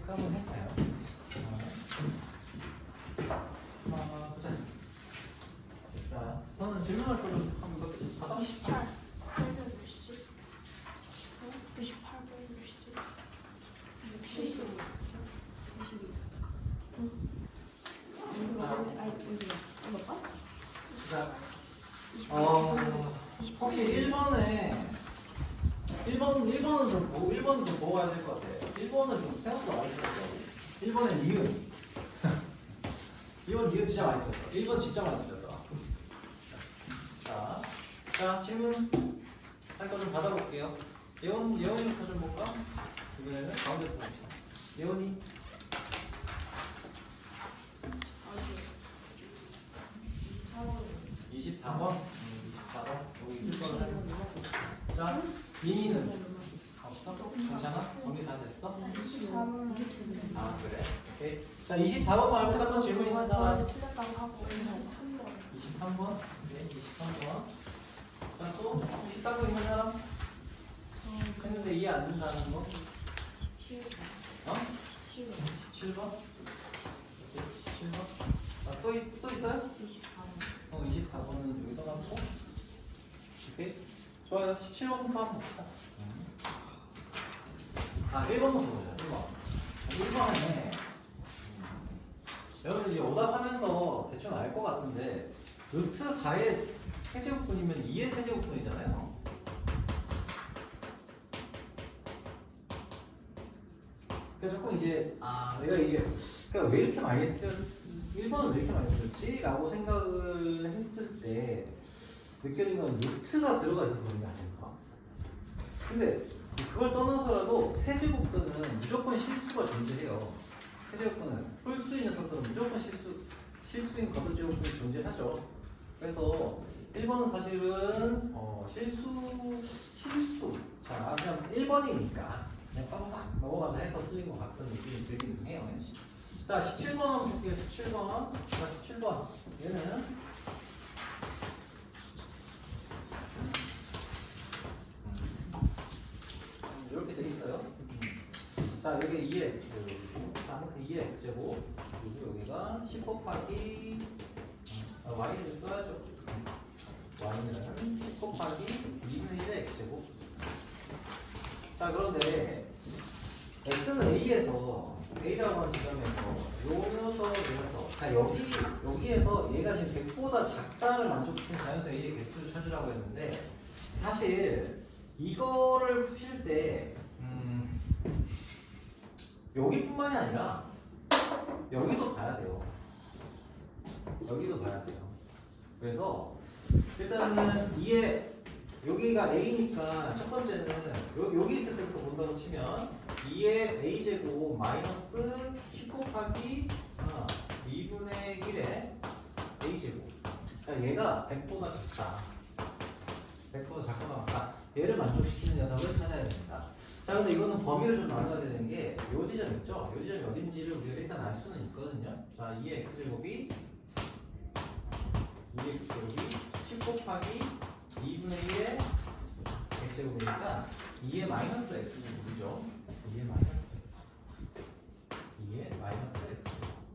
체크 한번 해봐요. 보자. 자, 저는 질문할 거를 한번 몇 개 받아. 28 빼면 몇시? 28 빼면 몇시? 70 자, 혹시 1번은 좀 보고 1번은 좀 보고 가야 될 것 같아요. 1번은 좀 생각보다 많이 썼어요. 1번은 니은. 2번 니은 진짜 많이 썼어. 1번 진짜 많이 썼다. 자, 질문 할 거 좀 받아볼게요. 예원이부터 좀 볼까? 이번에는 가운데부터 봅시다. 예원이. 24번. 24번. 여기 있을 거는. 자, 민이는 없어? 괜찮아? 정리 다 됐어? 24번 아, 그래? 오케이. 자, 24번 말고 딴 거 질문 있는 사람? 틀렸다고 하고 23번 23번. 네, 23번. 자, 또 혹시 딴 거 있는 사람? 했는데 이해 안 된다는 거? 17번 어? 17번 17번? 17번? 자, 또 있어요? 24번 24번은 여기서 갖고. 오케이. 좋아요. 17번부터 한번 봅시다. 1번부터 보자. 1번에 여러분들 이제 오답하면서 대충 알 것 같은데 루트 4의 세제곱분이면 2의 세제곱분이잖아요. 그래서 조금 이제 내가 이게 그러니까 왜 이렇게 많이 틀렸 1번은 왜 이렇게 많이 틀렸지? 라고 생각을 했을 때 느껴진 건 루트가 들어가 있어서 그런 게 아닐까. 근데 그걸 떠나서라도 세제곱근은 무조건 실수가 존재해요. 세제곱근은 풀 수 있는 속도는 무조건 실수인 거듭제곱근이 존재하죠. 그래서 1번은 사실은 실수. 자, 그냥 1번이니까 그냥 빡빡 넘어가자 해서 틀린 것 같은 느낌이 들긴 해요. 자, 17번 한번 볼게요. 17번. 자, 17번. 얘는 이렇게 돼 있어요. 자, 여기 2의 x제곱, 아무튼 2의 x제곱, 그리고 여기가 10 곱하기 y를 써야죠. y는 10 곱하기 2분의 1의 x제곱. 자, 그런데 x는 a에서 a라고 하는 지점에서 요 녀석에서 자, 여기에서 얘가 지금 100보다 작다를 만족시키는 자연수 a의 개수를 찾으라고 했는데 사실 이거를 푸실 때 여기뿐만이 아니라 여기도 봐야 돼요. 여기도 봐야 돼요. 그래서 일단은 여기가 a니까 첫 번째는 여기 있을 때부터 본다고 치면 2의 a제곱 마이너스 10 곱하기 2분의 1의 a제곱. 자, 얘가 100보다 작다. 100보다 작거나 얘를 만족시키는 녀석을 찾아야 됩니다. 자, 근데 이거는 범위를 좀 나눠야 되는 게 요 지점 있죠? 요 지점이 어딘지를 우리가 일단 알 수는 있거든요. 자, 2의 x제곱이 10 곱하기 2분의 1의 x제곱이니까 2의 마이너스 x제곱이죠. 2의 마이너스 x. 2의 마이너스 x.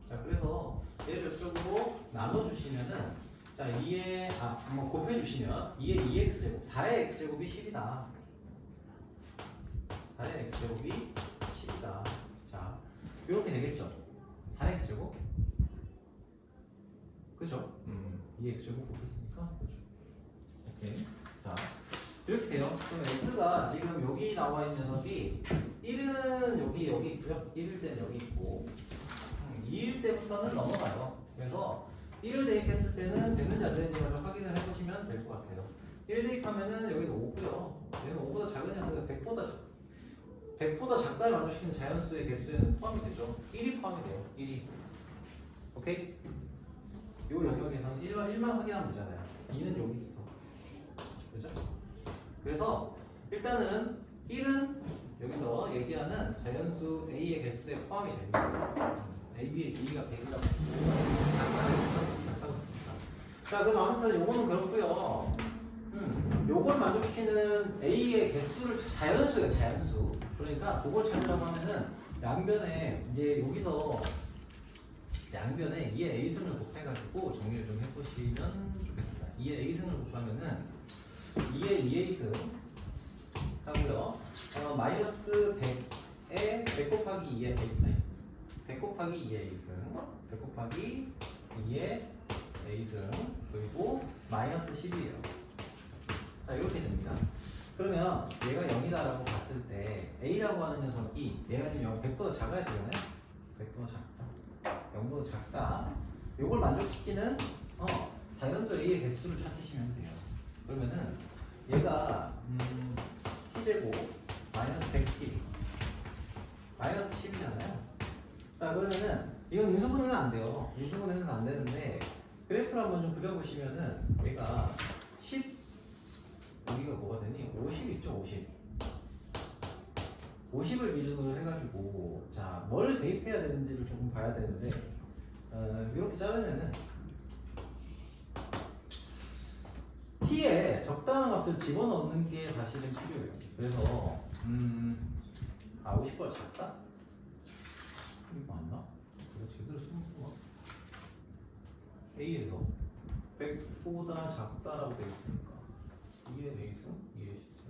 자, 그래서 얘를 이쪽으로 나눠주시면은 자, 2의 한번 곱해주시면 2의 2x제곱 4의 x제곱이 10이다. 4의 x제곱이 10이다. 자, 이렇게 되겠죠. 4의 x제곱 그죠? 2x제곱 곱했으니까 그죠. 오케이. 자, 이렇게 돼요. 그럼 x가 지금 여기 나와 있는 녀석이 1은 여기 있고요. 1일 때는 여기 있고 2일 때부터는 넘어가요. 그래서 1을 대입했을 때는 됐는지 안 되는지 좀 확인을 해보시면 될 것 같아요. 1 대입하면은 여기는 5고요. 얘는 5보다 작은 녀석이 100보다 작다를 만족시키는 자연수의 개수에는 포함이 되죠. 1이 포함이 돼요. 1이. 오케이? 요 영역에서는 1만 확인하면 되잖아요. 2는 여기부터. 그죠? 그래서 일단은 1은 여기서 얘기하는 자연수 A의 개수에 포함이 됩니다. AB의 A가 100이라고 작다고 했습니다. 자, 그럼 아무튼 요거는 그렇고요. 요걸 만족시키는 A의 개수를 자연수예요. 자연수. 그러니까 그걸 찾으려고 하면은 양변에 이제 여기서 양변에 2의 a승을 곱해가지고 정리를 좀 해보시면 좋겠습니다. 2의 a승을 곱하면은 2의 2a승 하고요. 마이너스 100에 100 곱하기 2의 a 100 곱하기 2의 a승 100 곱하기 2의 a승 그리고 마이너스 10이에요. 자 이렇게 됩니다. 그러면 얘가 0이다라고 봤을 때 a라고 하는 녀석이 얘가 지금 100보다 작아야 되잖아요. 100보다 작다. 0보다 작다. 요걸 만족시키는 자연수 a의 개수를 찾으시면 돼요. 그러면은 얘가 t제곱 마이너스 100t 마이너스 10이잖아요. 자 그러면은 이건 인수분해는 안 돼요. 인수분해는 안 되는데 그래프를 한번 좀 그려보시면은 얘가 10 여기가 뭐가 되니? 50 있죠, 50. 50을 기준으로 해가지고 자 뭘 대입해야 되는지를 조금 봐야 되는데 이렇게 자르면은 t에 적당한 값을 집어넣는 게 사실은 필요해요. 그래서 50보다 작다? 이거 맞나? 이거 제대로 쓰는구나. A에서 100보다 작다라고 되어 있으니까 2의 A승, 2의 10승.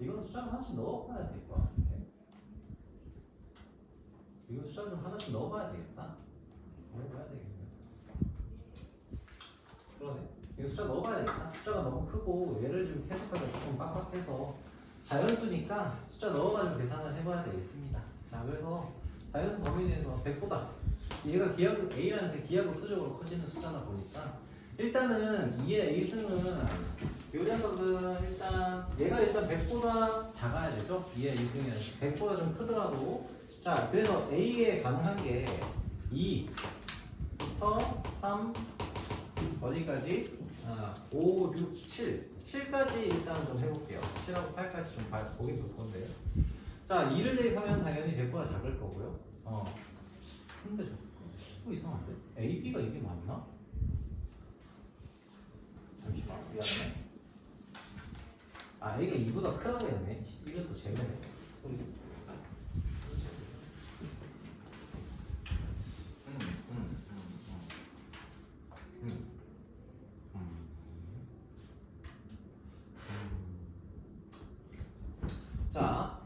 이건 숫자를 하나씩 넣어봐야 될 것 같은데. 이건 숫자를 좀 하나씩 넣어봐야 되겠다. 넣어봐야 되겠네. 그러네. 이거 숫자 넣어봐야 되겠다. 숫자가 너무 크고 얘를 좀 해석하기가 조금 빡빡해서 자연수니까 숫자 넣어가지고 계산을 해봐야 되겠습니다. 자, 그래서 자연수 범위 내에서 100보다 얘가 기하급 A라는 새 기하급 수적으로 커지는 숫자다 보니까 일단은 2의 A승은 요 녀석은 일단 얘가 일단 100보다 작아야 되죠. 2의 A승이 100보다 좀 크더라도 자 그래서 A에 가능한 게 2부터 3 어디까지? 5, 6, 7 7까지 일단 좀 해볼게요. 7하고 8까지 좀 보긴 볼 건데요. 자 2를 대입하면 당연히 100보다 작을 거고요. 근데 좀 이상한데? A, B가 이게 맞나? 잠시만 미안해. A가 2보다 크다고 했네. 이것도 재미네. 소리. 자,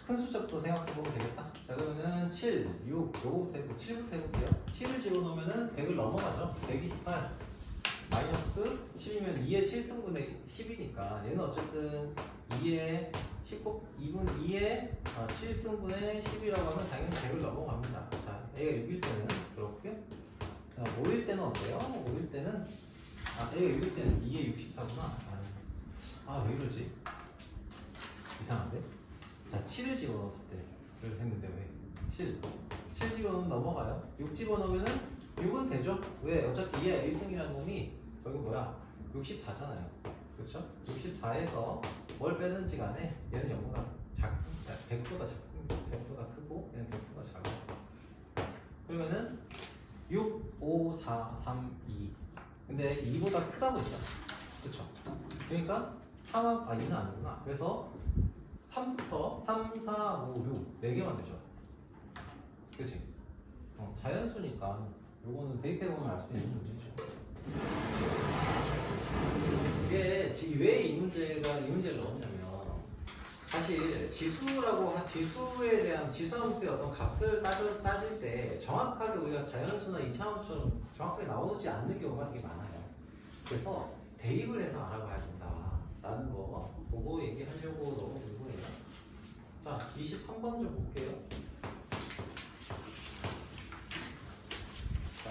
큰 숫자부터 생각해보면 되겠다. 자, 그러면은 7, 6, 요거부터 해볼게요. 7부터 해볼게요. 7을 집어넣으면은 100을 넘어가죠. 128 마이너스 10이면 2의 7승분의 10이니까 얘는 어쨌든 2의 2분 2의 7승분의 10이라고 하면 당연히 100을 넘어갑니다. 자, A가 6일 때는 그렇고요. 자, 5일 때는 어때요? 5일 때는 A가 6일 때는 2의 64구나. 왜 이러지? 이상한데? 자, 7을 집어넣었을 때를 했는데 왜? 7 집어넣으면 넘어가요. 6 집어넣으면은 6은 되죠? 왜? 어차피 2의 A승이라는 놈이 저기 뭐야? 64잖아요. 그렇죠? 64에서 뭘 빼든지 간에 얘는 0보다 작습니다. 100보다 작습니다. 100보다 크고 얘는 100보다 작아요. 그러면은 6, 5, 4, 3, 2 근데 2보다 크다고 했잖아. 그렇죠? 그러니까 2는 아니구나. 그래서 3부터 3, 4, 5, 6 4개만 되죠. 그치? 자연수니까 요거는 대입해보면 알 수 있는 문제죠. 이게 왜 이 문제를 넣었냐면 사실 지수에 대한 지수함수의 어떤 값을 따질 때 정확하게 우리가 자연수나 이차함수처럼 정확하게 나오지 않는 경우가 되게 많아요. 그래서 대입을 해서 알아봐야 된다라는 거 보고 얘기하려고 넣어본 거예요. 자, 23번 좀 볼게요. 자,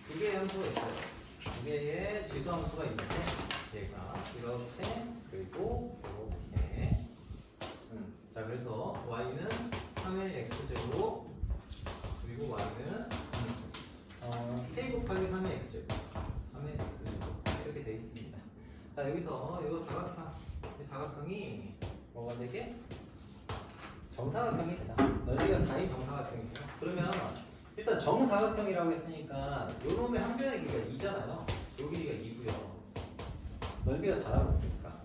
두 개의 함수가 있어요. 두 개의 지수함수가 있는데 얘가 이렇게 그리고 이렇게 자 그래서 y는 3의 x제곱 그리고 y는 k 곱하기 3의 x제곱 3의 x제곱 이렇게 되어 있습니다. 자 여기서 이 사각형이 뭐가 되게 정사각형이 되다. 넓이가 4인 정사각형이죠. 그러면 일단 정사각형이라고 했으니까 요 놈의 한 변의 길이가 2잖아요. 요 길이가 2고요. 넓이가 4라고 했으니까.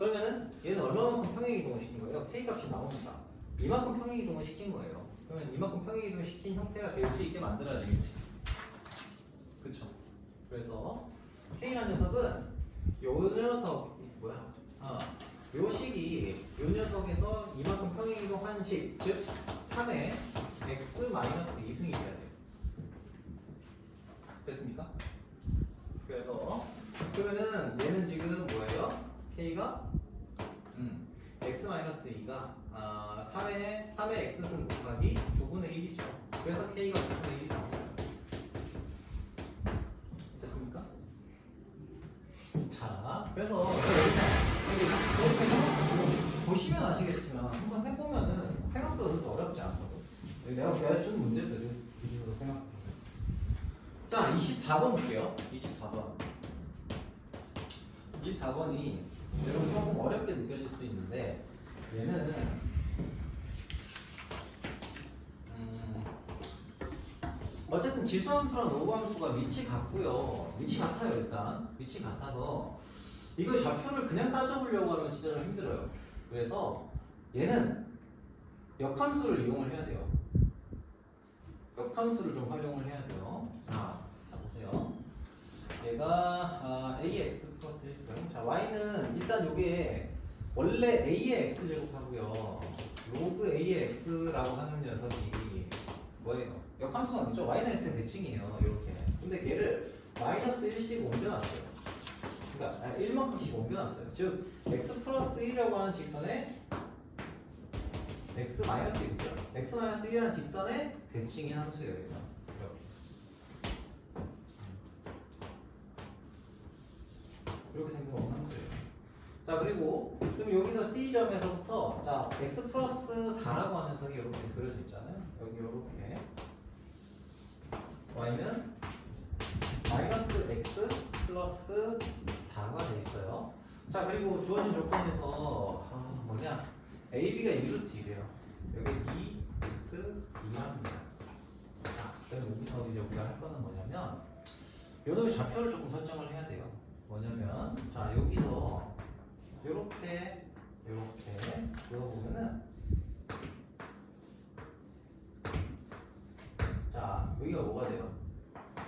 그러면은 얘는 얼마만큼 평행 이동을 시킨 거예요? k 값이 나오니까 이만큼 평행 이동을 시킨 거예요. 그러면 이만큼 평행 이동을 시킨 형태가 될 수 있게 만들어야 되겠지. 그쵸? 그래서 k라는 녀석은 요 녀석 뭐야? 요 식이 요 녀석에서 이만큼 평행 이동한 식, 즉 3의 x-2승이 돼야 돼요. 됐습니까? 그래서 그러면은 얘는 지금 뭐예요? k가 x-2가 3의 x승 곱하기 9분의 1이죠. 그래서 k가 9분의 1이 나왔어요. 됐습니까? 자, 그래서 여기 보시면 아시겠지만 한번 해보면은 생각보다 그렇게 어렵지 않거든. 내가 준 문제들을 기준으로 생각해보면. 자, 24번 볼게요. 24번이 여러분 조금 어렵게 느껴질 수 있는데 얘는 어쨌든 지수함수랑 노구함수가 위치 같고요. 위치 같아요. 일단 위치 같아서 이거 좌표를 그냥 따져보려고 하면 진짜 좀 힘들어요. 그래서 얘는 역함수를 이용을 해야 돼요. 역함수를 좀 활용을 해야 돼요. 자 보세요. 얘가 ax 플러스 1승. 자 y는 일단 요게 원래 a의 x제곱하고요 로그 a의 x라고 하는 녀석이 뭐예요? 역함수가 아니죠? y는 x의 대칭이에요. 이렇게. 근데 얘를 마이너스 1씩 옮겨놨어요. 그러니까 1만큼씩 옮겨놨어요. 즉 x 플러스 1이라고 하는 직선에 x 마이너스 1이죠. x 마이너스 1이라는 직선에 대칭인 함수예요. 이거. 이렇게 생각하면 함수예요. 자 그리고 그럼 여기서 C점에서부터 자 x 플러스 4라고 하는 녀석이 이렇게 그려져 있잖아요. 여기 이렇게 y는 마이너스 x 플러스 4가 돼 있어요. 자 그리고 주어진 조건에서 뭐냐 AB가 2루트 1이에요. 여기 2루트 2합니다. 자 그럼 여기서 이제 우리가 할 거는 뭐냐면 요놈의 좌표를 조금 설정을 해야 돼요. 뭐냐면 자 여기서 요렇게 그어보면은 자 여기가 뭐가 돼요?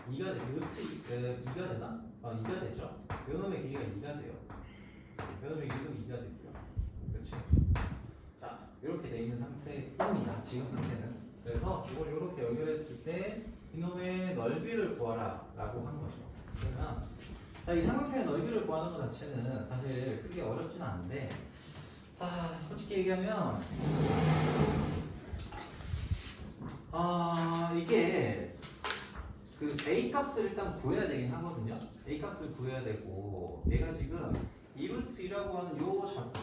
2가 루트 2가 되나? 2가 되죠. 요놈의 길이가 2가 돼요. 요놈의 길이도 2가 되고요. 그렇지? 자 이렇게 돼 있는 상태입니다. 지금 상태는. 그래서 이걸 이렇게 연결했을 때 이놈의 넓이를 구하라 라고 한 거죠. 그러면 자, 이 삼각형의 넓이를 구하는 것 자체는 사실 크게 어렵지는 않은데 자 솔직히 얘기하면 이게 그 a 값을 일단 구해야 되긴 하거든요. a 값을 구해야 되고 얘가 지금 2루트이라고 하는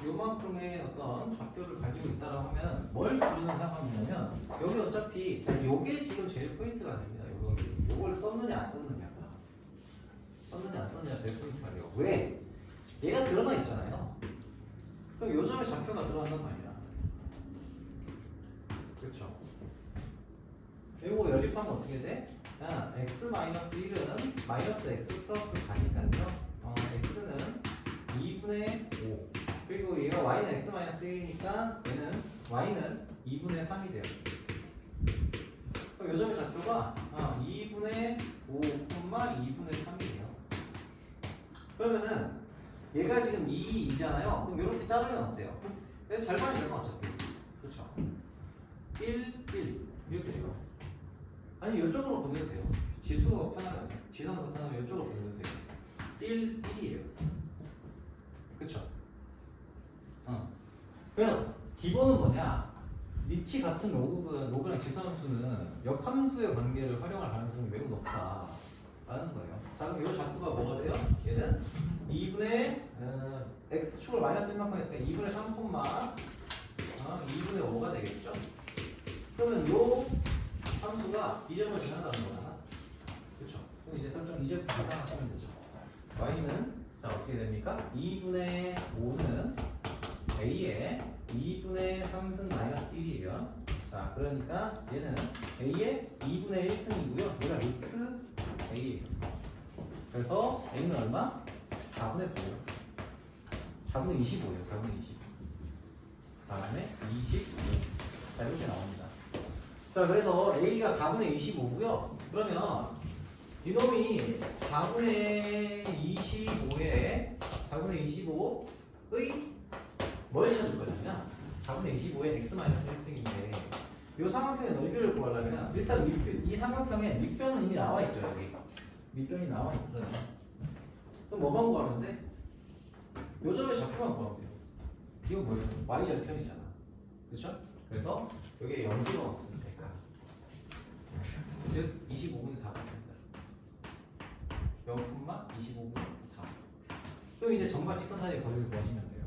요만큼의 어떤 좌표를 가지고 있다라고 하면 뭘 기준으로 생각하냐면 여기 어차피 요게 지금 제일 포인트가 됩니다. 요걸 썼느냐 안 썼느냐가 썼느냐 안 썼느냐 제일 포인트가 돼요. 왜? 얘가 드러나 있잖아요. 그럼 요 점에 좌표가 들어간단 말이야. 그렇죠? 이거 연립하면 어떻게 돼? x-1은 마이너스 x 플러스 4니까요. x는 2분의 5. 그리고 얘가 y는 x-1이니까 얘는 y는 2분의 3이 돼요. 그럼 요 점의 좌표가 2분의 5, 2분의 3이에요. 그러면은 얘가 지금 2잖아요. 그럼 이렇게 자르면 어때요? 절반이 되면 어차피. 그렇죠? 1, 1 이렇게 돼요. 아니 이쪽으로 보내도 돼요. 지수가 편하면 지선에서 편하면 이쪽으로 보내도 돼요. 1, 1이에요. 그쵸? 그냥 기본은 뭐냐? 위치 같은 로그랑 지수함수는 역함수의 관계를 활용할 가능성이 매우 높다라는 거예요. 자 그럼 이 좌표가 뭐가 돼요? 얘는 2분의 x축을 마이너스 1만큼 했으니까 2분의 3, 2분의 5가 되겠죠? 그러면 요 함수가 이 점을 지난다는 거잖아. 그쵸? 그럼 이제 설정 이제부터 계산하시면 되죠. y는 자 어떻게 됩니까? 2분의 5는 a의 2분의 3승 마이너스 1이에요. 자 그러니까 얘는 a의 2분의 1승이고요. 얘가 루트 a예요. 그래서 a는 얼마? 4분의 9. 4분의 25예요. 4분의 25. 다음에 25. 자, 이렇게 나옵니다. 자, 그래서 A가 4분의 25고요. 그러면 이놈이 4분의 25의 뭘 찾을 거냐면 4분의 25의 x-1승인데 이 삼각형의 넓이를 구하려면 일단 밑변, 이 삼각형에 밑변은 이미 나와 있죠. 여기 밑변이 나와 있어요. 그럼 뭐만 구하면 돼? 요 점의 좌표만 구하면 돼요. 이건 뭐예요? y절편이잖아. 그렇죠? 그래서 여기에 0 집어넣었으면 될까? 즉 25분의 4가 된다. 0,25분의 4. 그럼 이제 점과 직선 사이의 거리를 구하시면 돼요.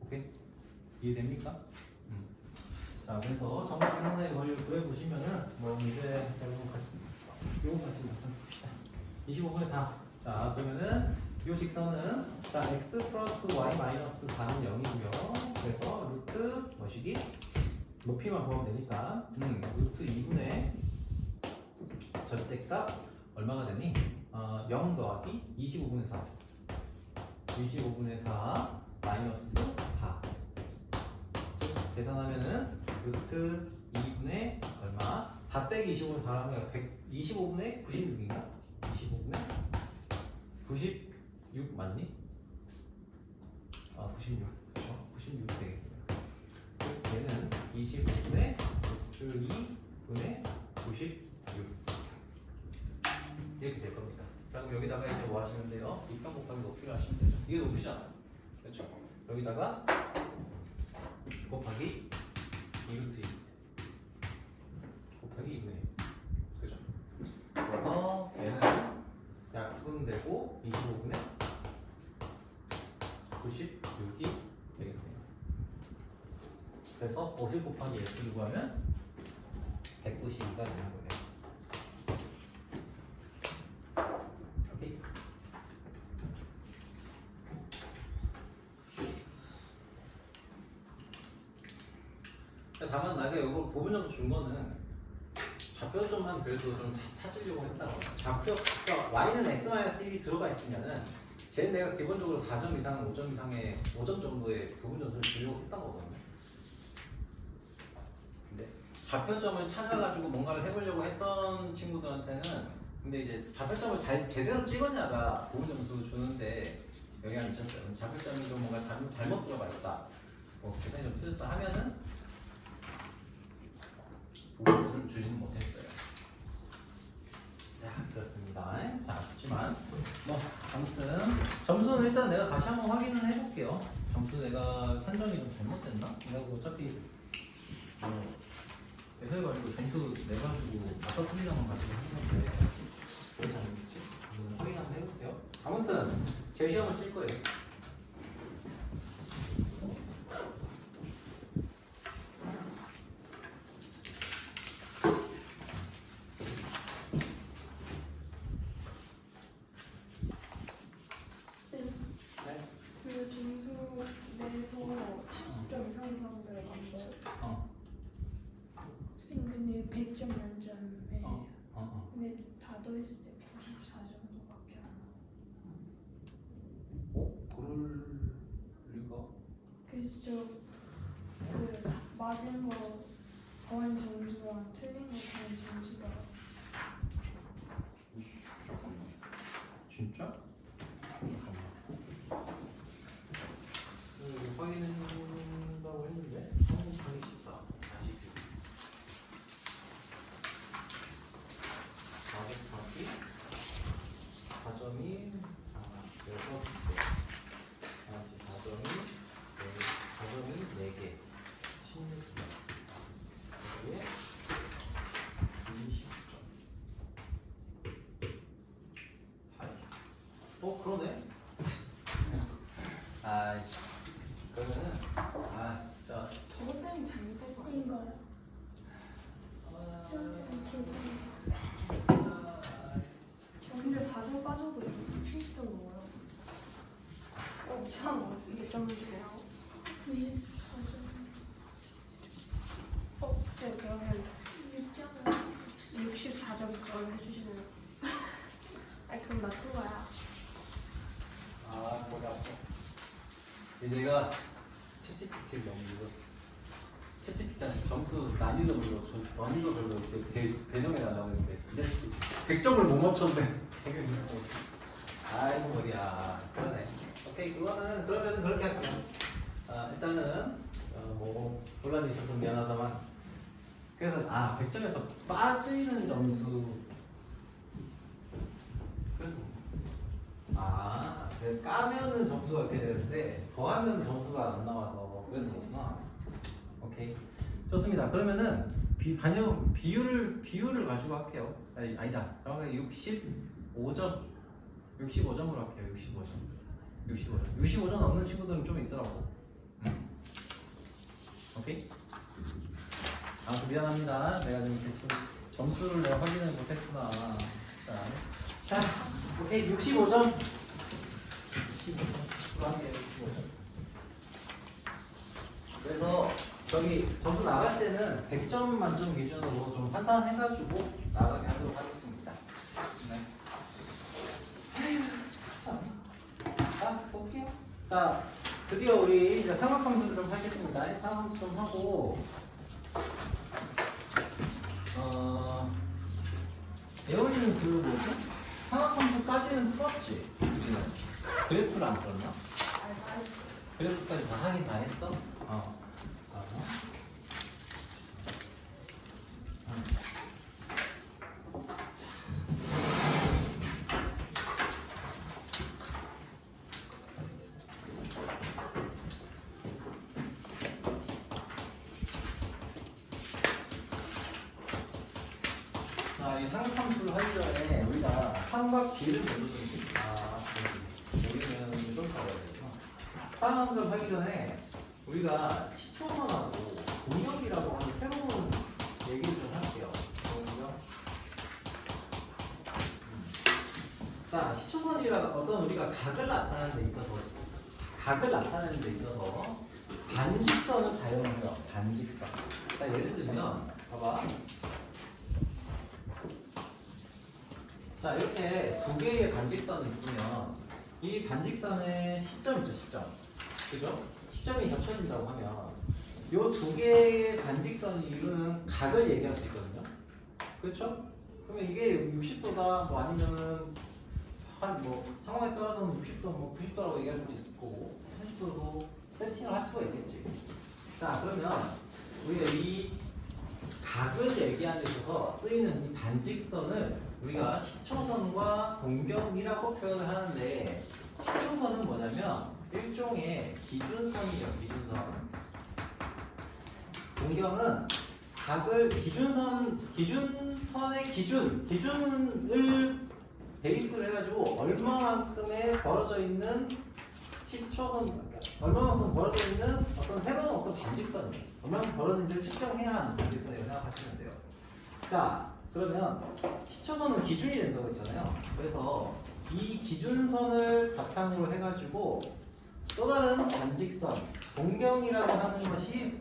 오케이? 이해됩니까? 자, 그래서 점과 직선 사이의 거리를 구해보시면은 뭐 이제 요거 같이 나타냅시다. 25분의 4. 자, 그러면은 이 직선은 자 x 플러스 y 마이너스 4는 0이고요. 그래서 루트 뭐시기? 높이만 보면 되니까 루트 2분의 절대값 얼마가 되니? 0 더하기 25분의 4 25분의 4 마이너스 4 계산하면은 루트 2분의 얼마? 4 빼기 25분의 4 하면 125분의 96인가? 25분의 96 맞니? 96 그렇죠? 96 되겠네요. 얘는 25분의 루트 2분의 96 이렇게 될 겁니다. 자, 그럼 여기다가 이제 뭐 하시면 돼요? 밑변 곱하기 높이를 하시면 되죠. 이게 높이잖아. 그렇죠? 여기다가 곱하기 2루트 2 곱하기 2분의 1 그죠? 그래서 얘는 약분되고 25분의 96이 되겠네요. 그래서 50 곱하기 x를 구하면 192가 되는 거예요. 오케이? 다만 내가 이걸 부분점 준 거는 좌표점만 그래도 좀 찾으려고 했다고. 좌표, 그러니까 y는 x-1이 들어가 있으면은 쟤는 내가 기본적으로 4점 이상, 5점 이상의 5점 정도의 부분점수를 주려고 했던 거거든요. 근데 좌표점을 찾아가지고 뭔가를 해보려고 했던 친구들한테는 근데 이제 좌표점을 제대로 찍었냐가 부분점수 주는데 영향이 미쳤어요. 근데 좌표점이 좀 뭔가 잘못 들어가 있다, 뭐 계산이 좀 틀렸다 하면은 부분점수를 주지는 못했어요. 자, 그렇습니다. 자, 좋지만 뭐 아무튼 점수는 일단 내가 다시 한번 확인을 해볼게요. 점수 내가 산정이 좀 잘못됐나? 내가 어차피 해가지고 점수 내가지고 아까 풀리장만 가지고 하는 건데 왜 잘못됐지? 확인 한번 해볼게요. 아무튼 제 시험을 칠 거예요. 그 점수 내에서 70점 이상 사람들을 봤어요. 근데 100점 만점에 근데 다 더했을 때 94 정도밖에 안 나와요. 그럴 리가? 그래서 그 맞은 거 더한 점수랑 틀린 거 더한 점수가 진짜? 확인한다고 했는데 3 곱하기 14 다시 4 곱하기 4점이 6개 다시 4점이 4개 16개 여기에 20점 8 그러네. 아이씨 그러면은 진짜 저것 때문에 잘못된 거 아닌가요? 근데 4점 빠져도 70점 넘어요. 이상한 거 같아. 몇 점을 주네요? 94점. 네, 그러면 64점 그걸 해주시네요. 아니, 그럼 나 큰 거야. 머리 아파. 내가 채찍피티를 너무 읽었어. 채찍피티한테 점수 난이도별로 이제 배정해달라고 했는데 이 자식이 100점을 못 맞췄는데 되게 무서워. 아이고 머리야. 그러네. 오케이, 그거는 그러면은 그렇게 할게요. 일단은 뭐 혼란이 있어서 미안하다만, 그래서 100점에서 빠지는 점수. 그래서 까면은 점수가 이렇게 되는데 더하면 점수가 안 나와서 그래서 그렇구나. 오케이, 좋습니다. 그러면은 비율을 가지고 할게요. 아니다. 정확하게 65점. 65점으로 할게요. 65점 넘는 친구들은 좀 있더라고. 오케이. 아무튼 미안합니다. 내가 좀 이렇게 점수를 내가 확인을 못했구나. 자, 오케이. 65점. 65점. 할게요. 65점. 그래서 저기 점수 나갈 때는 100점 만점 기준으로 좀 환산해가지고 나가게 하도록 하겠습니다. 네. 자, 볼게요. 자, 드디어 우리 이제 상학함수를 좀 하겠습니다. 상학함수 좀 하고, 예원이는 그 뭐지? 상학함수까지는 풀었지? 우리는 그래프를 안 풀었나? 그래프까지 다 하긴 다 했어? 자, 이 상상수를 하기 전에 우리가 삼각비를 먼저 좀 우리는 좀 가봐야 되죠. 상상수를 하기 전에 우리가 시초선하고 동력이라고 하는 새로운 얘기를 좀 할게요. 동력. 자, 시초선이라 어떤 우리가 각을 나타내는 데 있어서 반직선을 사용해요. 반직선. 자, 예를 들면 봐봐. 자, 이렇게 두 개의 반직선이 있으면 이 반직선의 시점 있죠, 시점. 그죠? 시점이 겹쳐진다고 하면 이 두 개의 반직선이 이루는 각을 얘기할 수 있거든요. 그렇죠? 그러면 이게 60도다, 뭐 아니면은 한 뭐 상황에 따라서는 60도, 뭐 90도라고 얘기할 수도 있을 거고 30도도 세팅을 할 수가 있겠지. 자, 그러면 우리가 이 각을 얘기하는 데 있어서 쓰이는 이 반직선을 우리가 시초선과 동경이라고 표현을 하는데, 시초선은 뭐냐면 일종의 기준선이죠. 기준선. 동경은 각을 기준선의 기준을 베이스로 해가지고 얼마만큼의 벌어져 있는 얼마만큼 벌어져 있는 어떤 새로운 어떤 반직선이에요. 얼마만큼 벌어진지를 측정해야 하는 반직선이라고 생각하시면 돼요. 자, 그러면 시초선은 기준이 된다고 했잖아요. 그래서 이 기준선을 바탕으로 해가지고 또 다른 반직선, 동경이라고 하는 것이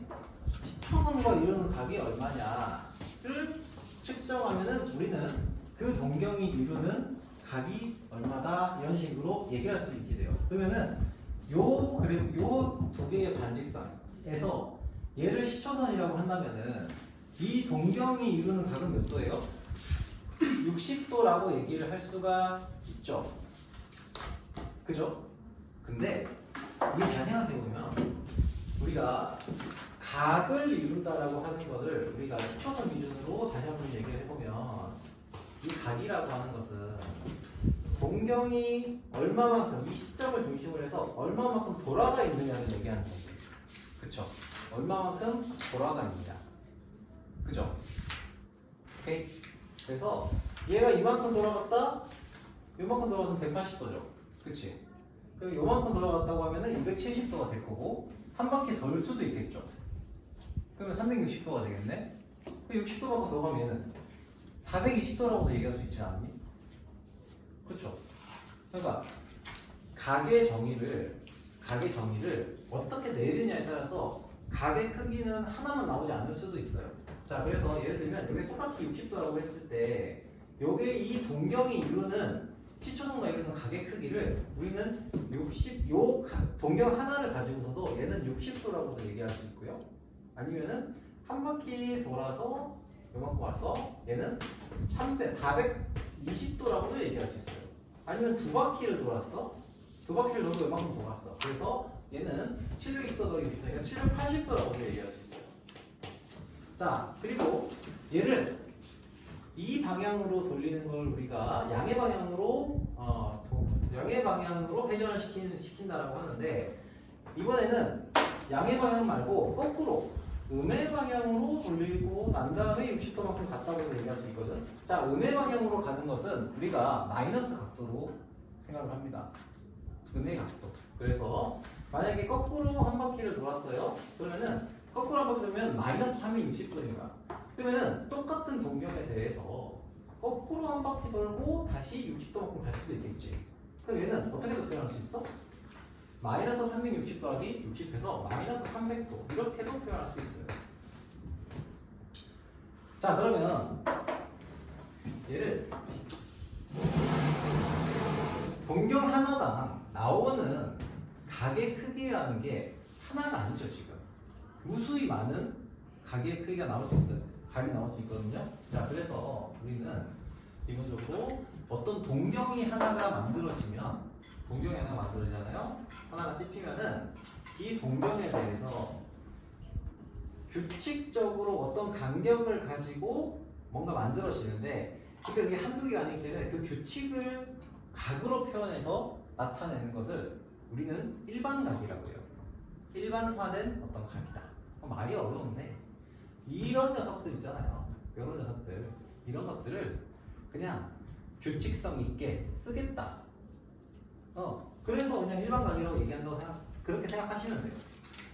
시초선과 이루는 각이 얼마냐를 측정하면은 우리는 그 동경이 이루는 각이 얼마다 이런 식으로 얘기할 수 있게 돼요. 그러면은 요 두 개의 반직선에서 얘를 시초선이라고 한다면은 이 동경이 이루는 각은 몇 도예요? 60도라고 얘기를 할 수가 있죠. 그죠? 근데 우리 잘 생각해보면 우리가 각을 이룬다라고 하는 것을 우리가 시초선 기준으로 다시 한번 얘기를 해보면 이 각이라고 하는 것은 동경이 얼마만큼 이 시점을 중심으로 해서 얼마만큼 돌아가 있느냐를 얘기하는 거예요. 그쵸? 얼마만큼 돌아가 있느냐. 그죠? 오케이? 그래서 얘가 이만큼 돌아갔다, 이만큼 돌아가서 180도죠. 그치? 그럼 이만큼 돌아갔다고 하면은 270도가 될 거고, 한 바퀴 덜 수도 있겠죠. 그러면 360도가 되겠네? 60도만큼 더 가면 얘는 420도라고도 얘기할 수 있지 않니? 그쵸? 그러니까 각의 정의를 어떻게 내리냐에 따라서 각의 크기는 하나만 나오지 않을 수도 있어요. 자, 그래서 예를 들면 여기 똑같이 60도라고 했을 때 요게 이 동경이 이루는 시초선과 이루는 각의 크기를 우리는 60, 동경 하나를 가지고서도 얘는 60도라고도 얘기할 수 있고요. 아니면은 한 바퀴 돌아서 요만큼 와서 얘는 420도라고도 얘기할 수 있어요. 아니면 두 바퀴를 돌았어. 두 바퀴를 돌고 요만큼 돌았어. 그래서 얘는 720도 더하기 60도니까 780도라고도 얘기할 수 있어요. 자, 그리고 얘를 이 방향으로 돌리는 걸 우리가 양의 방향으로 회전을 시킨다라고 하는데, 이번에는 양의 방향 말고 거꾸로 음의 방향으로 돌리고 난 다음에 60도만큼 갔다고 얘기할 수 있거든. 자, 음의 방향으로 가는 것은 우리가 마이너스 각도로 생각을 합니다. 음의 각도. 그래서 만약에 거꾸로 한 바퀴를 돌았어요. 그러면은 거꾸로 한 바퀴 돌면 마이너스 360도입니다. 그러면은 똑같은 동경에 대해서 거꾸로 한 바퀴 돌고 다시 60도만큼 갈 수도 있겠지. 그럼 얘는 어떻게 표현할 수 있어? 마이너스 360 더하기 60해서 마이너스 300도 이렇게도 표현할 수 있어요. 자, 그러면 얘를 동경 하나당 나오는 각의 크기라는 게 하나가 아니죠. 지금 무수히 많은 각의 크기가 나올 수 있어요. 각이 나올 수 있거든요. 자, 그래서 우리는 기본적으로 어떤 동경이 하나가 만들어지면, 동경이 하나가 만들어지잖아요. 하나가 찝히면은 이 동경에 대해서 규칙적으로 어떤 간격을 가지고 뭔가 만들어지는데, 그러니까 그게 한두 개가 아니기 때문에 그 규칙을 각으로 표현해서 나타내는 것을 우리는 일반각이라고 해요. 일반화된 어떤 각이다. 말이 어려운데 이런 녀석들 있잖아요. 이런 녀석들, 이런 것들을 그냥 규칙성 있게 쓰겠다. 그래서 그냥 일반각이라고 얘기한다고 그렇게 생각하시면 돼요.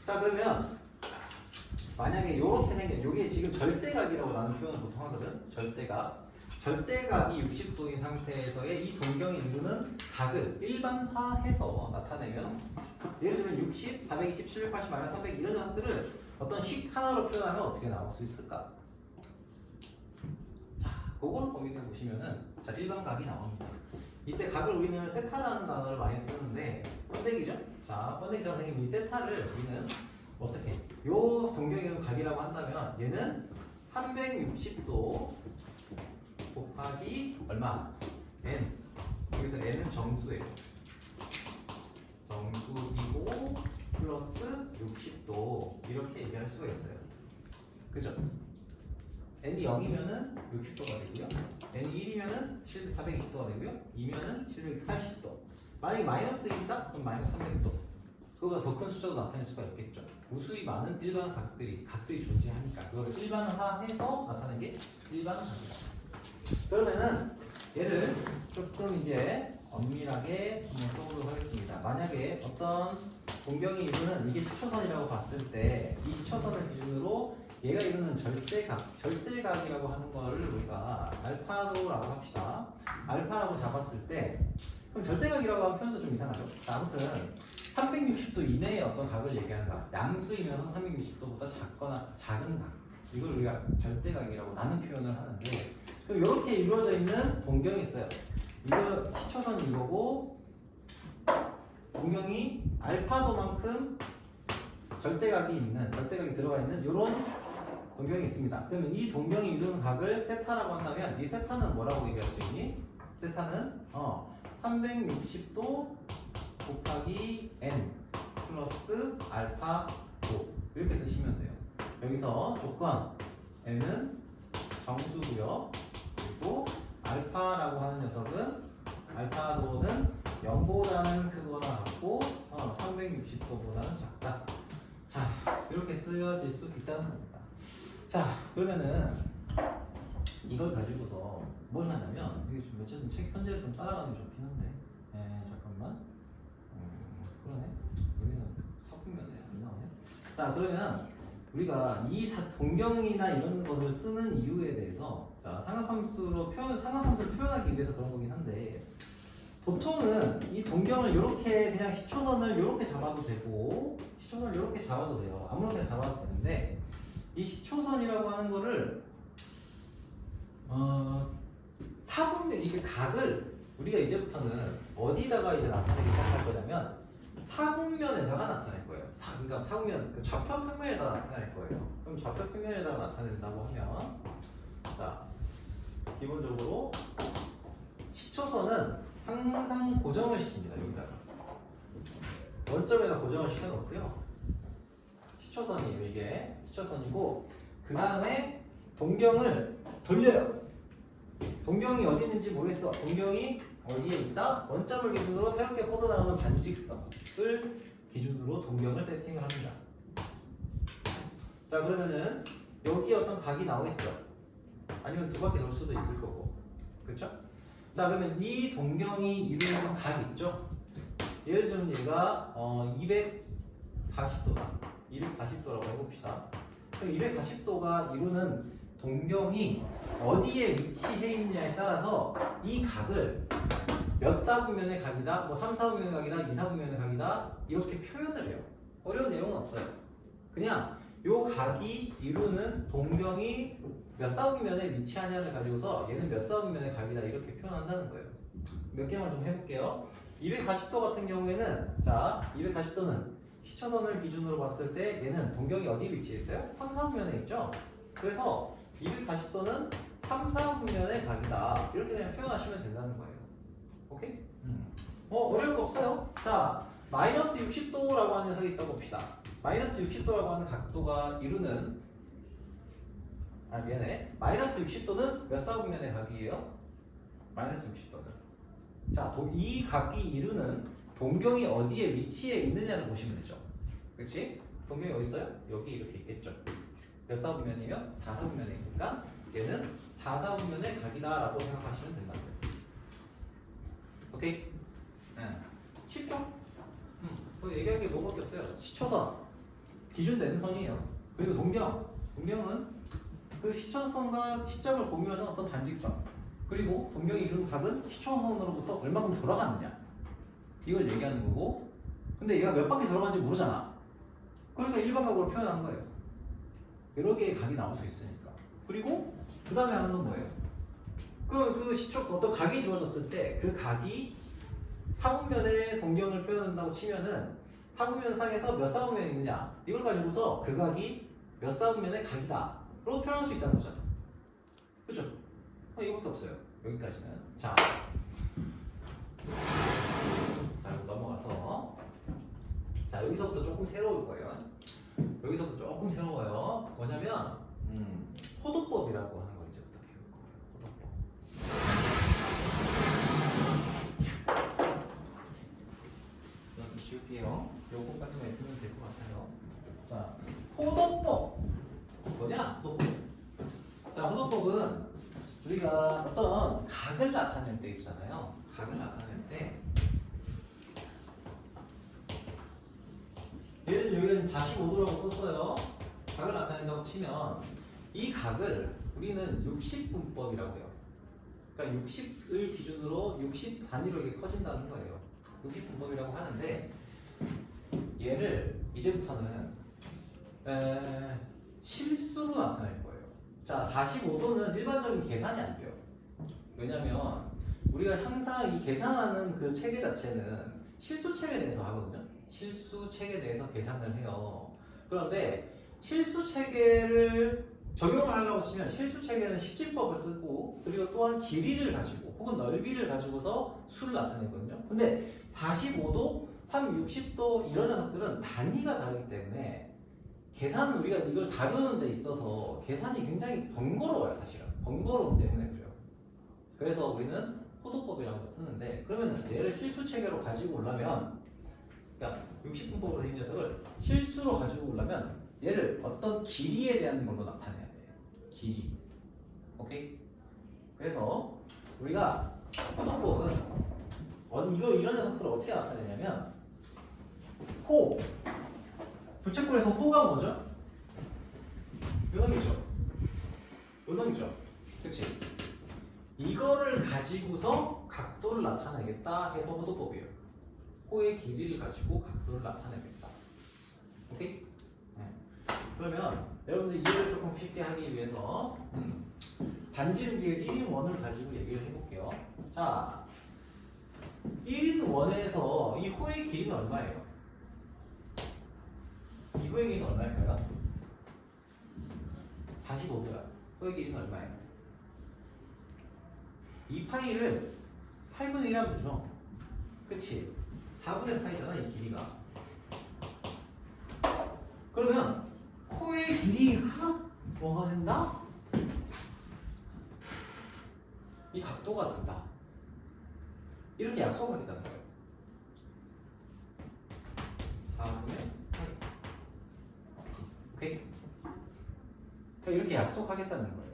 자, 그러면 만약에 이렇게 생긴, 요게 지금 절대각이라고 나는 표현을 보통 하거든. 절대각이 60도인 상태에서의 이 동경이 이루는 각을 일반화해서 나타내면, 예를 들면 60, 420, 780, 300 이런 녀석들을 어떤 식 하나로 표현하면 어떻게 나올 수 있을까? 자, 그걸 고민해 보시면은 자, 일반각이 나옵니다. 이때 각을 우리는 세타라는 단어를 많이 쓰는데 번데기죠? 자, 번데기처럼 생긴 이 세타를 우리는 어떻게? 요 동경의 각이라고 한다면 얘는 360도 곱하기 얼마? n. 여기서 n은 정수예요. 정수이고 플러스 60도 이렇게 얘기할 수가 있어요. 그죠? n이 0이면은 60도가 되고요. n이 1이면은 420도가 되고요. 2면은 780도. 만약에 마이너스 1이다? 그럼 마이너스 300도. 그거보다 더 큰 숫자도 나타낼 수가 있겠죠. 무수히 많은 일반 각들이 존재하니까 그걸 일반화해서 나타내는 게 일반 각이다. 그러면은 얘를 조금 이제 엄밀하게 한번 써보도록 하겠습니다. 만약에 어떤 동경이 이루는 이게 시초선이라고 봤을 때 이 시초선을 기준으로 얘가 이루는 절대각이라고 하는 거를 우리가 알파도라고 합시다. 알파라고 잡았을 때 그럼 절대각이라고 하는 표현도 좀 이상하죠. 아무튼 360도 이내의 어떤 각을 얘기하는 각, 양수이면 360도보다 작은 각, 이걸 우리가 절대각이라고 나는 표현을 하는데, 그럼 이렇게 이루어져 있는 동경이 있어요. 이거 시초선이 이거고 동경이 알파도만큼 절대각이 들어가 있는 이런 동경이 있습니다. 그러면 이 동경이 이루는 각을 세타라고 한다면 이 세타는 뭐라고 얘기할 수 있니? 세타는 360도 곱하기 n 플러스 알파도 이렇게 쓰시면 돼요. 여기서 조건 n은 정수고요. 그리고 알파라고 하는 녀석은 알파도는 0보다는 크거나 같고 360도보다는 작다. 자, 이렇게 쓰여질 수 있다는 겁니다. 자, 그러면은 이걸 가지고서 뭘 하냐면, 이게 좀 어쨌든 책 편제를 좀 따라가는 게 좋긴 한데, 잠깐만. 그러네. 여기는 사품면에 안 나오네. 자, 그러면 우리가 이 동경이나 이런 것을 쓰는 이유에 대해서, 자, 삼각함수를 표현하기 위해서 그런 거긴 한데, 보통은 이 동경을 이렇게 그냥 시초선을 이렇게 잡아도 되고, 시초선을 이렇게 잡아도 돼요. 아무렇게나 잡아도 되는데, 이 시초선이라고 하는 거를 사분면, 이게 각을 우리가 이제부터는 어디다가 이제 나타내기 시작할 거냐면 사분면에다가 나타낼 거예요. 그러니까 사분면 그 좌표 평면에다가 나타낼 거예요. 그럼 좌표 평면에다가 나타낸다고 하면 자 기본적으로 시초선은 항상 고정을 시킵니다. 여기다가 원점에다 고정을 시켜놓고요. 시초선이에요. 이게 시초선이고 그 다음에 동경을 돌려요. 동경이 어디 있는지 모르겠어. 동경이 어디에 있다? 원점을 기준으로 새롭게 뻗어나오는 반직선을 기준으로 동경을 세팅을 합니다. 자 그러면은 여기 어떤 각이 나오겠죠? 아니면 두 바퀴 돌 수도 있을 거고, 그렇죠? 자 그러면 이 동경이 이루는 각 있죠? 예를 들면 얘가 240도다. 240도라고 해봅시다. 240도가 이루는 동경이 어디에 위치해 있느냐에 따라서 이 각을 몇 사분면의 각이다, 뭐 3사분면의 각이다, 2사분면의 각이다 이렇게 표현을 해요. 어려운 내용은 없어요. 그냥 요 각이 이루는 동경이 몇 사분면에 위치하냐를 가지고서 얘는 몇 사분면의 각이다 이렇게 표현한다는 거예요. 몇 개만 좀 해볼게요. 240도 같은 경우에는 자 240도는 시초선을 기준으로 봤을 때 얘는 동경이 어디에 위치해 있어요? 3, 4분면에 있죠? 그래서 240도는 3, 4분면의 각이다 이렇게 그냥 표현하시면 된다는 거예요. 오케이? 어려울 거 없어요. 자 마이너스 60도라고 하는 녀석이 있다고 봅시다. 마이너스 60도라고 하는 각도가 이루는 마이너스 60도는 몇 사분면의 각이에요? 마이너스 60도죠. 자, 이 각이 이루는 동경이 어디에 위치해 있느냐를 보시면 되죠. 그렇지? 동경이 어디 있어요? 여기 이렇게 있겠죠. 몇 사분면이면 4사분면이니까 얘는 4사분면의 각이다라고 생각하시면 된다고요. 오케이? 쉽죠? 얘기할 게 뭐밖에 없어요. 시초선 기준 되는 선이에요. 그리고 동경은 그 시초선과 시점을 공유하는 어떤 반직선, 그리고 동경이 이루는 각은 시초선으로부터 얼마큼 돌아가느냐 이걸 얘기하는 거고, 근데 얘가 몇 바퀴 돌아가는지 모르잖아. 그러니까 일반각으로 표현한 거예요. 여러 개의 각이 나올 수 있으니까. 그리고 그 다음에 하는 건 뭐예요? 그 시초 어떤 각이 주어졌을 때 그 각이 사분면의 동경을 표현한다고 치면은 사분면 상에서 몇 사분면이 있느냐 이걸 가지고서 그 각이 몇 사분면의 각이다 로 표현할 수 있다는 거잖아. 그죠? 이것도 없어요. 여기까지는. 자 넘어가서 자 여기서부터 조금 새로울 거예요. 여기서부터 조금 새로워요. 뭐냐면 호도법이라고 하는 걸 이제부터 배울 거예요. 호도법. 이거 좀 지울게요. 요거까지만 있으면 될 것 같아요. 자 호도법 뭐냐? 호도법. 자 호도법은 우리가 어떤 각을 나타낼 때 있잖아요. 각을 나타낼 때 예를 들어 여기는 45도라고 썼어요. 각을 나타낸다고 치면 이 각을 우리는 60분법이라고 해요. 그러니까 60을 기준으로 60 단위로 이렇게 커진다는 거예요. 60분법이라고 하는데 얘를 이제부터는 실수로 나타낼 거예요. 자 45도는 일반적인 계산이 안 돼요. 왜냐면 우리가 항상 이 계산하는 그 체계 자체는 실수 체계에 대해서 하거든요. 실수 체계에 대해서 계산을 해요. 그런데 실수 체계를 적용을 하려고 치면 실수 체계는 십진법을 쓰고 그리고 또한 길이를 가지고 혹은 넓이를 가지고서 수를 나타내거든요. 근데 45도, 60도 이런 녀석들은 단위가 다르기 때문에 계산은 우리가 이걸 다루는 데 있어서 계산이 굉장히 번거로워요. 사실은 번거로움 때문에 그래요. 그래서 우리는 호도법이라는 걸 쓰는데 그러면 얘를 실수 체계로 가지고 오려면 그러니까 60분법으로 된 녀석을 실수로 가지고 오려면 얘를 어떤 길이에 대한 걸로 나타내야 돼요. 길이. 오케이? 그래서 우리가 호도법은 이런 녀석들을 어떻게 나타내냐면 호 부채꼴에서 호가 뭐죠? 요놈이죠. 요놈이죠. 그치? 이거를 가지고서 각도를 나타내겠다 해서 호도법이에요. 호의 길이를 가지고 각도를 나타내겠다. 오케이? 네. 그러면 여러분들 이해를 조금 쉽게 하기 위해서 반지름 뒤에 1인 원을 가지고 얘기를 해볼게요. 자, 1인 원에서 이 호의 길이는 얼마예요? 이 호의 길이는 얼마일까요? 45도야. 호의 길이는 얼마예요? 이 파이를 8분의 1 하면 되죠? 그치? 4분의 파이잖아, 이 길이가. 그러면 코의 길이가 뭐가 된다? 이 각도가 된다. 이렇게 약속하겠다는 거예요. 4분의 파이. 오케이? 그러니까 이렇게 약속하겠다는 거예요.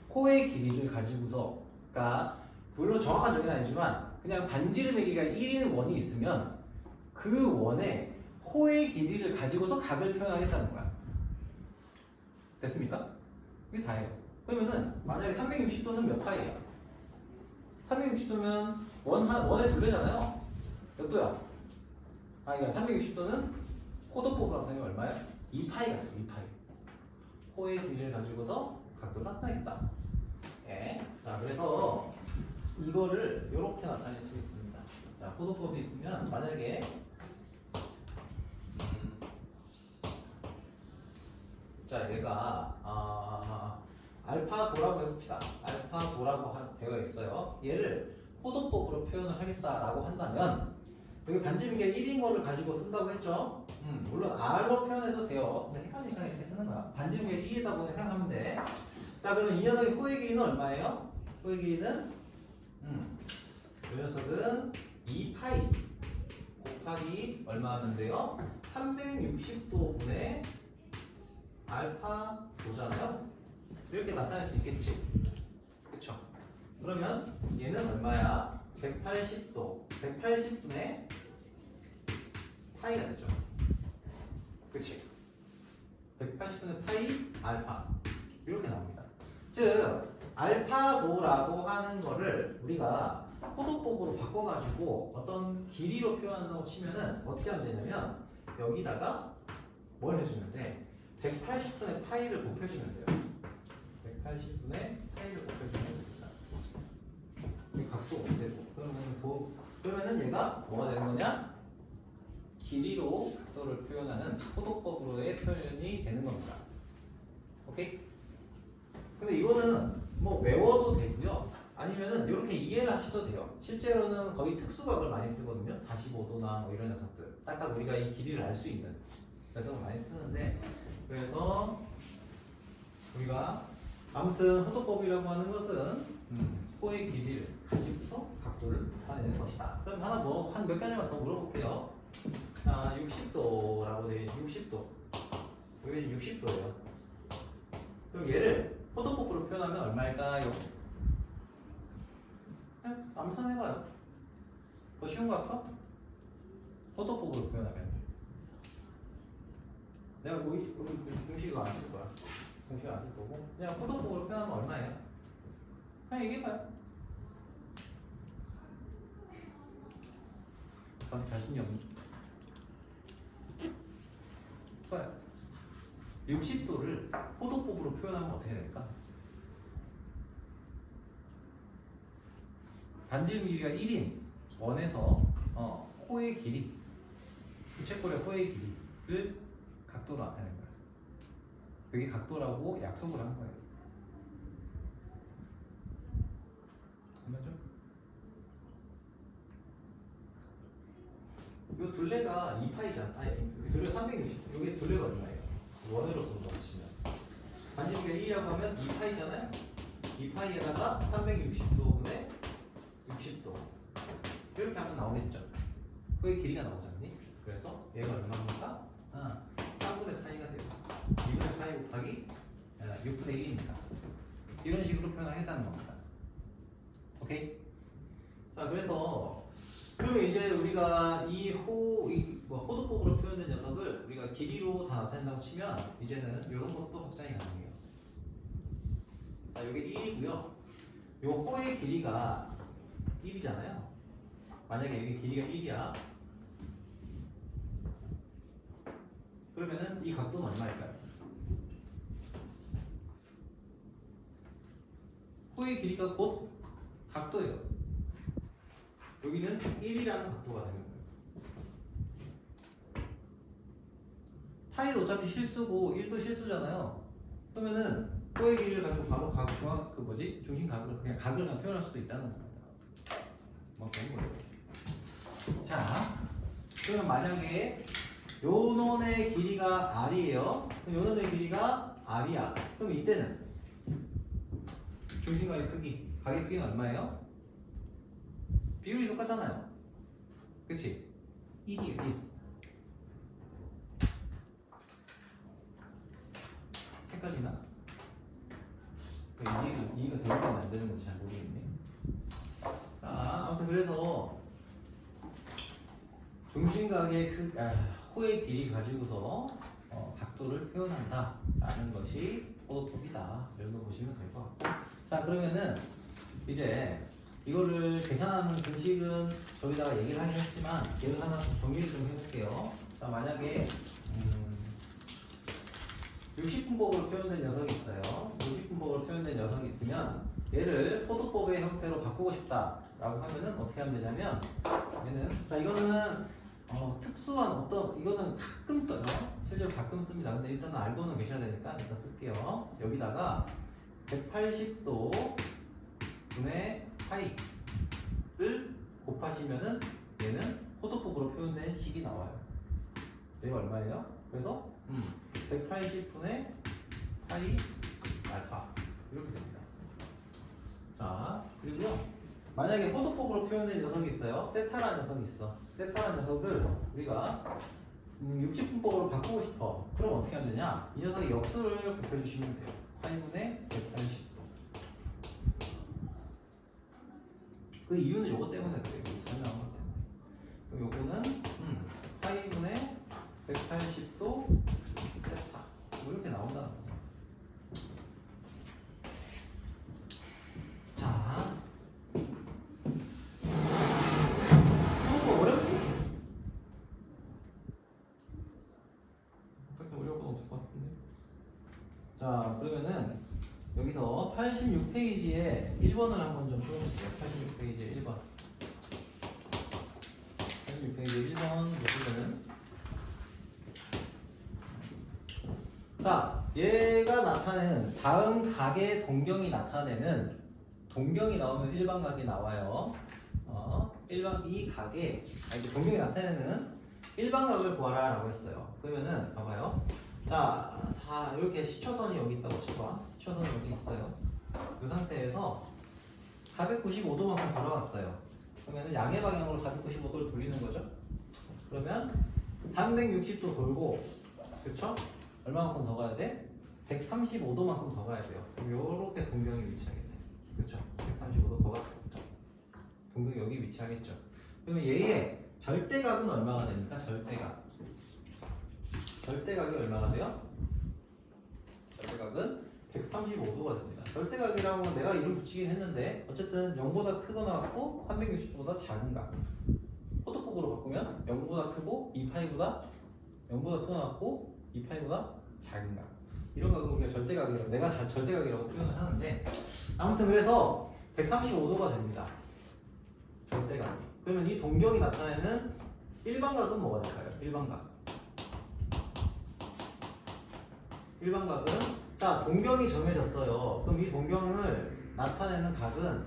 코의 길이를 가지고서, 그러니까 물론 정확한 정의는 아니지만 그냥 반지름의 길이가 1인 원이 있으면 그 원에 호의 길이를 가지고서 각을 표현하겠다는 거야. 됐습니까? 이게 다예요. 그러면은 만약에 360도는 몇 파이야? 360도면 원의 둘레잖아요. 몇 도야? 그러니까 360도는 호도법으로 생각하면 얼마야? 2파이가 있어. 2파이. 호의 길이를 가지고서 각도를 나타내겠다. 예. 자, 그래서 이거를 이렇게 나타낼 수 있습니다. 자, 호도법이 있으면 만약에 자, 얘가 알파도라고 해봅시다. 알파도라고 되어 있어요. 얘를 호도법으로 표현을 하겠다라고 한다면 여기 반지름계 1인 거를 가지고 쓴다고 했죠. 물론 R로 표현해도 돼요. 근데 헷갈리니까 이렇게 쓰는 거야. 반지름계 1이다 보니 생각하면 돼. 자, 그러면 이 녀석의 호의 길이는 얼마예요? 호의 길이는 이 녀석은 2파이 곱하기 얼마 하면 돼요? 360도분의 알파 도잖아요. 이렇게 나타낼 수 있겠지. 그쵸? 그러면 얘는 얼마야? 180도. 180분의 파이가 되죠. 그치? 180분의 파이 알파. 이렇게 나옵니다. 즉, 알파도라고 하는 거를 우리가 호도법으로 바꿔가지고 어떤 길이로 표현한다고 치면은 어떻게 하면 되냐면 여기다가 뭘 해주면 돼? 180분의 파이를 곱해주면 돼요. 180분의 파이를 곱해주면 됩니다. 이 각도 없애고. 그러면은 얘가 뭐가 되는 거냐? 길이로 각도를 표현하는 호도법으로의 표현이 되는 겁니다. 오케이? 근데 이거는 뭐 외워도 되고요. 아니면은 이렇게 이해를 하셔도 돼요. 실제로는 거의 특수각을 많이 쓰거든요. 45도나 뭐 이런 녀석들. 딱딱 우리가 이 길이를 알 수 있는 녀석을 많이 쓰는데, 그래서 우리가 아무튼 호도법이라고 하는 것은 호의 길이를 가지고서 각도를 나타내는 것이다. 그럼 하나 뭐 한 몇 가지만 더 물어볼게요. 자, 60도라고 되어 있는 60도. 여기 60도예요. 그럼 얘를 호도법으로 표현하면 얼마일까요? 그냥 암산해봐요. 더 쉬운 거 할까? 호도법으로 표현하면 내가 공식을 안 쓸 거야. 공식 안 쓸 거고 그냥 호도법으로 표현하면 얼마예요? 그냥 얘기해봐요. 저한테 자신이 없니? 써요. 60도를 호도법으로 표현하면 어떻게 될까? 반지름 길이가 1인 원에서 호의 길이, 부채꼴의 호의 길이를 각도로 나타낸 거예요. 여기 각도라고 약속을 한 거예요. 맞죠? 이 둘레가 2파이잖아. 아니, 둘레 360. 여기 둘레가 얼마예요? 원으로 본다고 치면 반지름이 1이라고 하면 2파이잖아요. 2파이에다가 360도분의 60도 이렇게 하면 나오겠죠. 거의 길이가 나오지 않니? 그래서 얘가 얼마입니까? 3분의 파이가 돼요. 2분의 파이 곱하기 6분의 1이니까 이런 식으로 표현하겠다는 겁니다. 오케이? 자, 그래서 그러면 이제 우리가 호도법으로 표현된 녀석을 우리가 길이로 다 나타낸다고 치면 이제는 이런 것도 확장이 가능해요. 자, 여기 1이고요. 요 호의 길이가 1이잖아요. 만약에 여기 길이가 1이야. 그러면은 이 각도는 얼마일까요? 호의 길이가 곧 각도예요. 여기는 1이라는 각도가 되는 거예요. 파이도 어차피 실수고 1도 실수잖아요. 그러면은 코의 길이를 가지고 바로 각 중앙 그 뭐지 중심 각을 그냥 표현할 수도 있다는 겁니다. 뭐 그런 거예요. 자, 그러면 만약에 요 놈의 길이가 R이에요. 그럼 요 놈의 길이가 R이야. 그럼 이때는 중심각의 크기, 각의 크기는 얼마예요? 비율이 똑같잖아요. 그치? 1이에요, 1. 헷갈리나? 이해가 되는 건지 안 되는 건지 잘 모르겠네. 자, 아무튼 그래서 중심각의 호의 길이 가지고서 각도를 표현한다 라는 것이 호도법이다. 이런 거 보시면 될 것 같고. 자, 그러면은 이제 이거를 계산하는 공식은 저기다가 얘기를 하긴 했지만 얘를 하나 정리를 좀 해볼게요. 자, 만약에 60분법으로 표현된 녀석이 있어요. 60분법으로 표현된 녀석이 있으면 얘를 호도법의 형태로 바꾸고 싶다라고 하면은 어떻게 하면 되냐면 얘는 자 이거는 특수한 어떤 이거는 가끔 써요. 실제로 가끔 씁니다. 근데 일단은 알고는 계셔야 되니까 일단 쓸게요. 여기다가 180도 분의 파이를 곱하시면은 얘는 호도법으로 표현된 식이 나와요. 얘가 얼마예요? 그래서 180분의 파이 알파 이렇게 됩니다. 자, 그리고요 만약에 호도법으로 표현된 녀석이 있어요. 세타라는 녀석이 있어. 세타라는 녀석을 우리가 60분법으로 바꾸고 싶어. 그럼 어떻게 하면 되냐? 이 녀석의 역수를 곱해주시면 돼요. 파이분의 180도. 그 이유는 요거 때문에 그래요. 설명한 것 때문에. 그럼 요거는 파이분의 180도 세타 뭐 이렇게 나온다는 거죠. 자, 이거 어렵니? 그렇게 어려운 건 없을 것 같은데. 자, 그러면은 여기서 86페이지에 1번을 한번 좀 풀어볼게요. 86페이지에 1번. 86페이지 1번 보시면은 자, 얘가 나타내는 다음 각의 동경이 나타내는 동경이 나오면 일반각이 나와요. 일반 이 각에 이제 동경이 나타내는 일반각을 구하라라고 했어요. 그러면은 봐봐요. 자, 이렇게 시초선이 여기 있다고 쳐봐. 시초선이 여기 있어요. 이 상태에서 495도만큼 돌아왔어요. 그러면은 양의 방향으로 495도를 돌리는 거죠. 그러면 360도 돌고, 그쵸? 얼마만큼 더 가야 돼? 135도만큼 더 가야 돼요. 그럼 요렇게 동경이 위치하겠네. 그쵸? 135도 더 갔습니다. 동경이 여기 위치하겠죠. 그러면 얘의 절대각은 얼마가 됩니까? 절대각. 절대각이 얼마가 돼요? 절대각은 135도가 됩니다. 절대각이라고 내가 이름 붙이긴 했는데 어쨌든 0보다 크거나 같고 360도보다 작은 각. 호도폭으로 바꾸면 0보다 크고 2파이보다 0보다 크거나 같고 2파이보다 작은 각. 이런 각을 우리가 절대각이라고 내가 절대각이라고 표현을 하는데 아무튼 그래서 135도가 됩니다. 절대각이. 그러면 이 동경이 나타내는 일반각은 뭐가 될까요? 일반각. 일반각은 자 동경이 정해졌어요. 그럼 이 동경을 나타내는 각은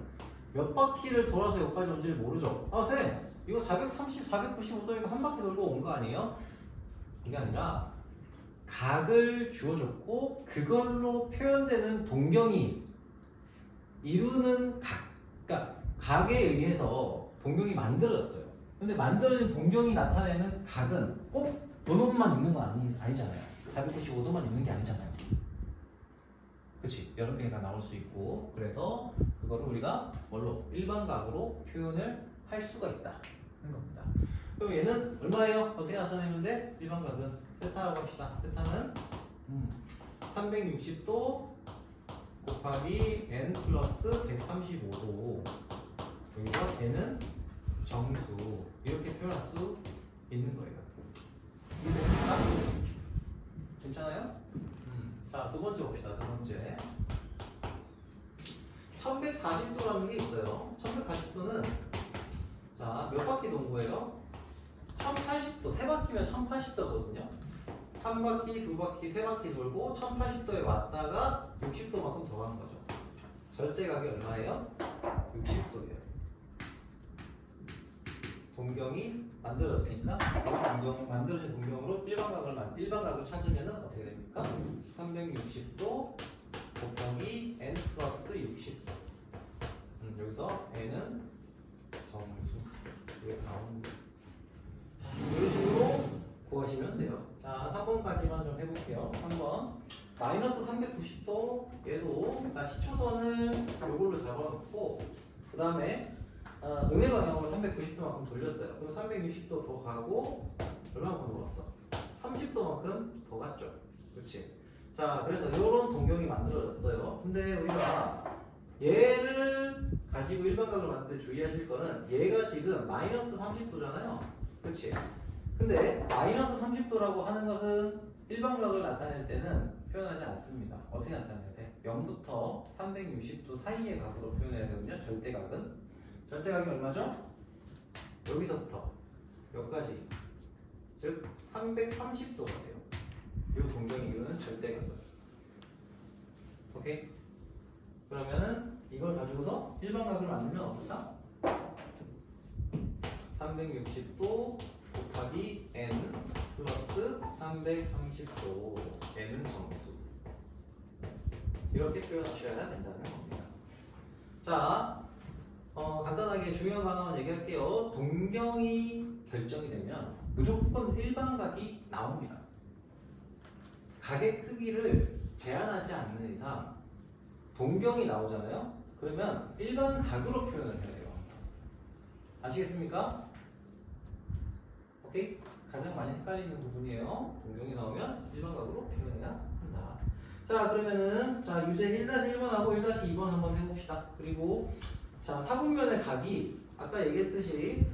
몇 바퀴를 돌아서 여기까지 온지를 모르죠. 아 쌤 이거 495도니까 한 바퀴 돌고 온 거 아니에요? 그게 아니라 각을 주어줬고 그걸로 표현되는 동경이 이루는 각, 그러니까 각에 의해서 동경이 만들어졌어요. 근데 만들어진 동경이 나타내는 각은 꼭 요놈만 있는 건 아니잖아요. 495도만 있는 게 아니잖아요. 그치? 여러 개가 나올 수 있고 그래서 그거를 우리가 뭘로? 일반각으로 표현을 할 수가 있다 하는 겁니다. 그럼 얘는 얼마예요? 어떻게 나타내면 돼? 일반각은 세타라고 합시다. 세타는 360도 곱하기 n 플러스 135도 여기서 n은 정수 이렇게 표현할 수 있는 거예요. 이해됩니까? 괜찮아요? 자, 두 번째 봅시다. 두 번째 1140도라는 게 있어요. 1140도는 자, 몇 바퀴 돈 거예요? 1080도, 세 바퀴면 1080도거든요. 한 바퀴, 두 바퀴, 세 바퀴 돌고 1080도에 왔다가 60도만큼 더 간 거죠. 절대각이 얼마예요? 60도예요. 동경이 만들어졌으니까 만들어진 동경으로 일반각을 찾으면 어떻게 됩니까? 360도 곱하기 n 플러스 60도. 여기서 n은 정수. 이게 나오는 거. 자, 이런 식으로 구하시면 돼요. 자, 3번까지만 좀 해볼게요. 3번. 마이너스 390도 얘도 자, 시초선을 이걸로 잡아놓고 그 다음에 음의 방향으로 390도만큼 돌렸어요. 그럼 360도 더 가고 얼마만큼 더 갔어? 30도만큼 더 갔죠. 그렇지? 자, 그래서 이런 동경이 만들어졌어요. 근데 우리가 얘를 가지고 일반각을 만들 때 주의하실 거는 얘가 지금 마이너스 30도잖아요. 그렇지? 근데 마이너스 30도라고 하는 것은 일반각을 나타낼 때는 표현하지 않습니다. 어떻게 나타내야 돼? 0부터 360도 사이의 각으로 표현해야 되거든요. 절대각이 얼마죠? 여기서부터 여기까지, 즉 330도가 돼요. 이 동경이 이거는 절대각이에요. 오케이? 그러면은 이걸 가지고서 일반각을 만들면 어떨까? 360도 곱하기 n 플러스 330도 n은 정수. 이렇게 표현하셔야 된다는 겁니다. 자, 간단하게 중요한 거 하나만 얘기할게요. 동경이 결정이 되면 무조건 일반각이 나옵니다. 각의 크기를 제한하지 않는 이상 동경이 나오잖아요. 그러면 일반각으로 표현을 해야 돼요. 아시겠습니까? 오케이? 가장 많이 헷갈리는 부분이에요. 동경이 나오면 일반각으로 표현해야 한다. 자, 그러면은 자, 유제 1-1번하고 1-2번 한번 해봅시다. 그리고 자, 사분면의 각이 아까 얘기했듯이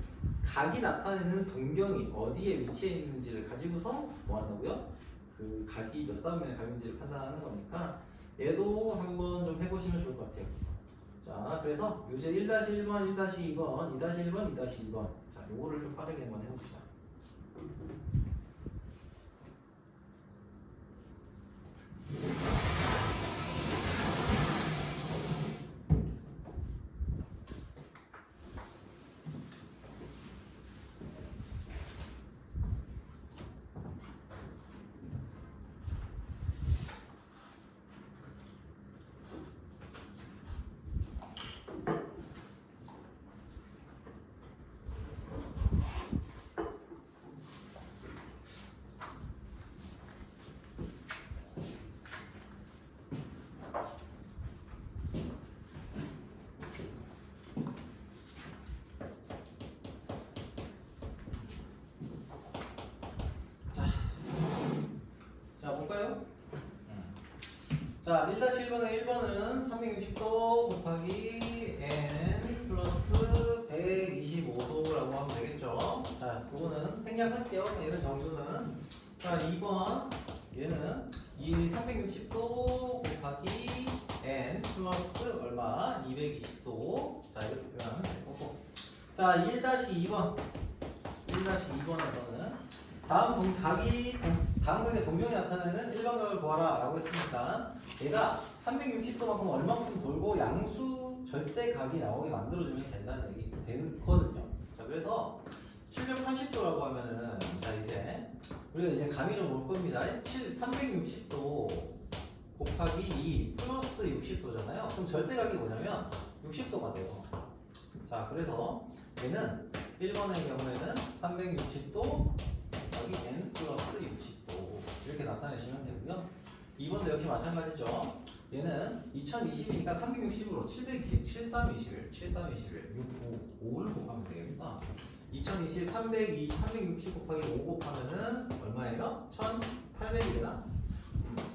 각이 나타내는 동경이 어디에 위치해 있는지를 가지고서 뭐 한다고요? 그 각이 몇 사분면의 각인지를 판단하는 거니까 얘도 한번 좀 해보시면 좋을 것 같아요. 자, 그래서 유제 1-1번, 1-2번, 2-1번, 2-2번. 자, 요거를 좀 빠르게 한번 해봅시다. 자, 볼까요? 자, 1-1번의 1번은 360도 곱하기 n 플러스 125도라고 하면 되겠죠. 자, 그거는 생략할게요. 얘는 정수는. 자, 2번 얘는 이 360도 곱하기 n 플러스 얼마? 220도. 자, 이렇게 표현하면 되고. 자, 1-2번 1-2번에서는 다음 각의 동경이 나타내는 일반각을 구하라 라고 했으니까 얘가 360도만큼 얼만큼 돌고 양수 절대각이 나오게 만들어주면 된다는 얘기 되거든요. 자, 그래서 780도라고 하면은 자, 이제 우리가 이제 감이 좀 올 겁니다. 360도 곱하기 2 플러스 60도잖아요. 그럼 절대각이 뭐냐면 60도가 돼요. 자, 그래서 얘는 1번의 경우에는 360도 곱하기 n 플러스 60도 이렇게 나타내시면 되고요. 2번도 역시 마찬가지죠. 얘는 2020이니까 360으로 720, 7321, 7321, 5를 곱하면 되겠구나. 2020, 360 곱하기 5 곱하면은 얼마예요? 1800이 되나?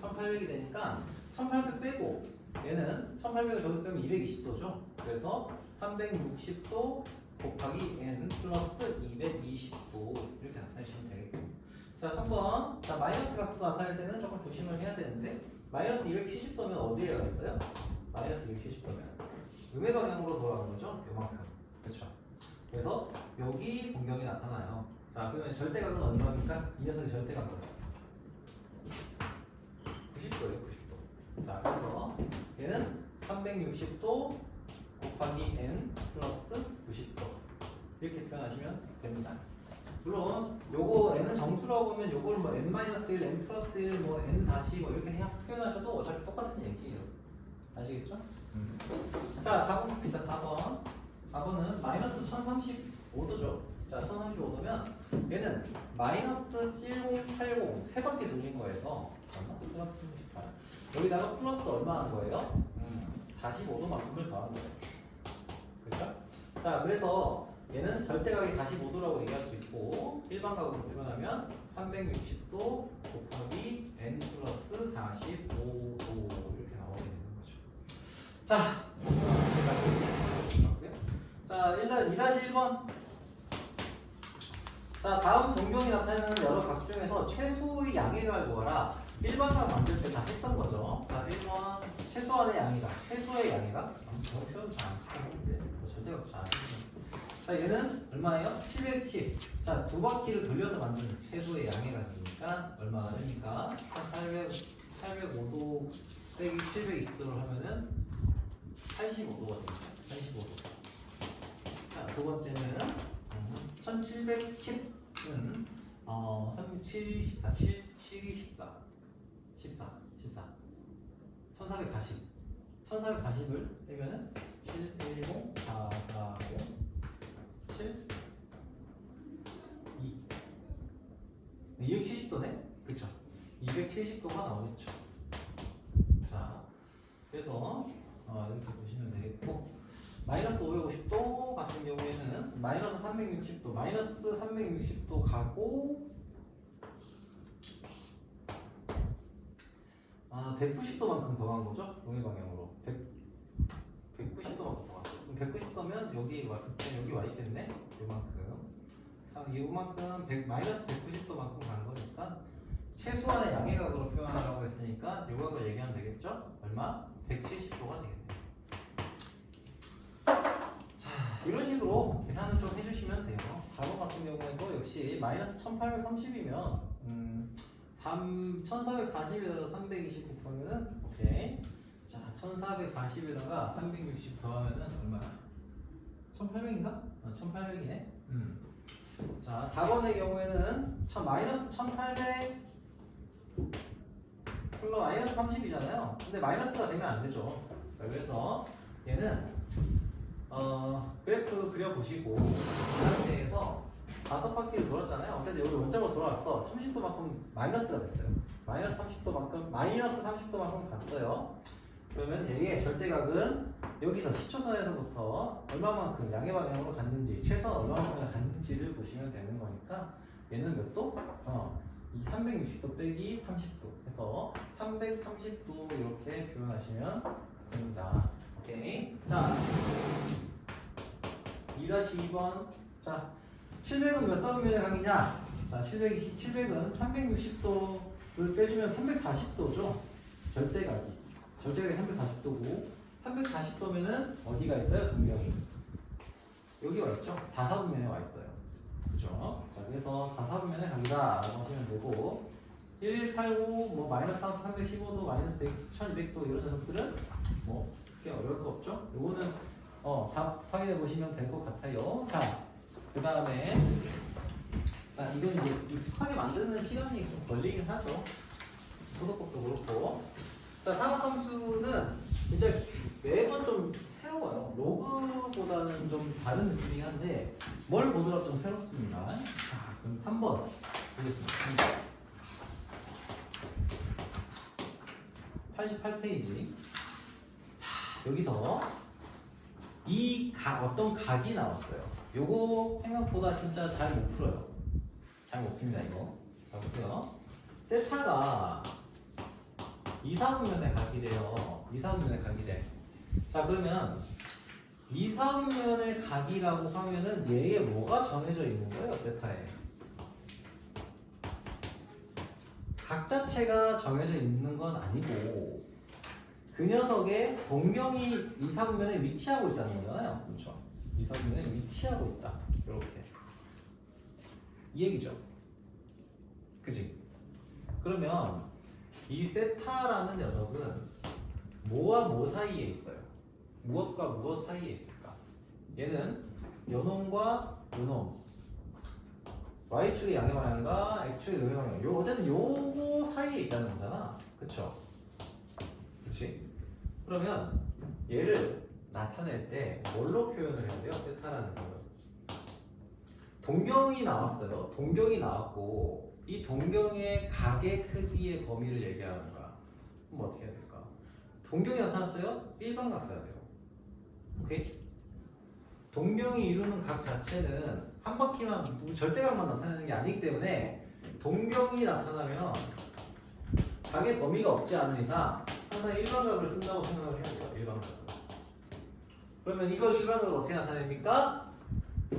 1800이 되니까 1800 빼고 얘는 1800을 저기서 빼면 220도죠. 그래서 360도 곱하기 n 플러스 220도 이렇게 나타내시면 되겠고. 자, 3번. 자, 마이너스 각도 나타낼 때는 조금 조심을 해야 되는데 마이너스 270도면 어디에 가 있어요? 마이너스 270도면 음의 방향으로 돌아가는 거죠? 요만큼. 그렇죠? 그래서 여기 동경이 나타나요. 자, 그러면 절대각은 얼마입니까? 이 녀석의 절대각은 90도예요, 90도. 자, 그래서 얘는 360도 곱하기 n 플러스 90도 이렇게 표현하시면 됩니다. 물론 요거 n은 정수라고 하면 요걸 뭐 n-1, n 플러스 1, 뭐 n 다시 뭐 이렇게 표현하셔도 어차피 똑같은 얘기예요. 아시겠죠? 자, 4번 봅시다. 4번. 4번은 마이너스 1035도죠. 자, 1035도면 얘는 마이너스 1080 세 바퀴 돌린 거에서 잠깐만, 여기다가 플러스 얼마 한 거예요? 45도만큼을 더한 거예요. 그렇죠? 자, 그래서 얘는 절대각이 45도라고 얘기할 수 있고 일반각으로 표현하면 360도 곱하기 n 플러스 45도 이렇게 나오게 되는 거죠. 자, 자, 일단 2-1번. 자, 다음 동경이 나타내는 여러 각 중에서 최소의 양의각을 구하라. 일반각 만들 때 다 했던 거죠. 자, 1번 최소한의 양의각, 최소의 양의각. 저 표현 잘 안 쓰는데 절대각 잘 안 쓰는. 자, 얘는 얼마예요? 710. 자, 두 바퀴를 돌려서 만든 최소의 양의각이니까 얼마가 됩니까? 805도 빼기 720도를 하면은 85도가 됩니다. 85도. 자, 두 번째는 1710은 7, 14, 7, 7, 14, 14, 14, 1440, 1440을 빼면은 710, 440, 7, 2, 270도네? 그쵸? 270도가 나오겠죠. 자, 그래서 이렇게 보시면 되겠고, 마이너스 550도 같은 경우에는 마이너스 360도, 마이너스 360도 가고 190도만큼 더 간 거죠? 동일 방향으로 190도만큼 더 갔어. 그럼 190도면 여기 와 있겠네? 요만큼. 요만큼 마이너스 190도만큼 간 거니까 최소한의 양의각으로 표현하라고 했으니까 요각을 얘기하면 되겠죠? 얼마? 170도가 되겠네. 이런 식으로 계산을 좀 해주시면 돼요. 4번 같은 경우에도 역시 마이너스 1830이면 1440에다가 320 곱하면은 오케이. 자, 1440에다가 360 더하면은 얼마야? 1800인가? 1800이네. 자, 4번의 경우에는 마이너스 1800 플러스 마이너스 30이잖아요. 근데 마이너스가 되면 안 되죠. 그래서 얘는 그래프 그려보시고 그 상태에서 5바퀴를 돌았잖아요. 어쨌든 여기 원점으로 돌아왔어. 30도만큼 마이너스가 됐어요. 마이너스 30도만큼 갔어요. 그러면 얘의 절대각은 여기서 시초선에서부터 얼마만큼 양의 방향으로 갔는지, 최소한 얼마만큼 갔는지를 보시면 되는 거니까 얘는 몇 도? 이 360도 빼기 30도 해서 330도 이렇게 표현하시면 됩니다. 오케이. 자, 2-2번. 자, 700은 몇 사분면의 각이냐? 자, 700은 360도를 빼주면 340도죠. 절대각이 340도고, 340도면은 어디가 있어요? 동경이 여기 와 있죠? 4사분면에 와 있어요. 그죠? 자, 그래서 4사분면의 각이다 라고 하시면 되고, 1189, 뭐 마이너스 315도, 마이너스 1200도 이런 녀석들은 뭐 크게 어려울 거 없죠? 요거는 답 확인해 보시면 될 것 같아요. 자, 그 다음에 이건 이제 익숙하게 만드는 시간이 좀 걸리긴 하죠. 소독법도 그렇고. 자, 사각함수는 이제 매번 좀 새로워요. 로그보다는 좀 다른 느낌이긴 한데 뭘 보더라도 좀 새롭습니다. 자, 그럼 3번 보겠습니다. 88페이지. 자, 여기서 어떤 각이 나왔어요. 요거 생각보다 진짜 잘 못 풀어요. 잘 못 풉니다, 이거. 자, 보세요. 세타가 2사분면의 각이래요. 2사분면의 각이래. 자, 그러면 2사분면의 각이라고 하면은 얘에 뭐가 정해져 있는 거예요, 세타에? 각 자체가 정해져 있는 건 아니고 그 녀석의 동경이 2사분면에 위치하고 있다는 거잖아요. 그렇죠? 이사분면에 위치하고 있다. 이렇게 이 얘기죠. 그치? 그러면 이 세타라는 녀석은 뭐와 뭐 사이에 있어요? 무엇과 무엇 사이에 있을까? 얘는 요놈과 요놈, Y축의 양의 방향과 X축의 음의 방향, 어쨌든 요거 사이에 있다는 거잖아. 그쵸? 그치? 그러면 얘를 나타낼 때 뭘로 표현을 해야 돼요? 세타라는 녀석은 동경이 나왔어요. 동경이 나왔고 이 동경의 각의 크기의 범위를 얘기하는 거야. 그럼 어떻게 해야 될까? 동경이 나타났어요? 일반각 써야 돼요. 오케이? 동경이 이루는 각 자체는 한 바퀴만 절대각만 나타내는 게 아니기 때문에 동경이 나타나면 각의 범위가 없지 않은 이상 항상 일반각을 쓴다고 생각을 해야 돼요. 일반각. 그러면 이걸 일반각으로 어떻게 나타냅니까?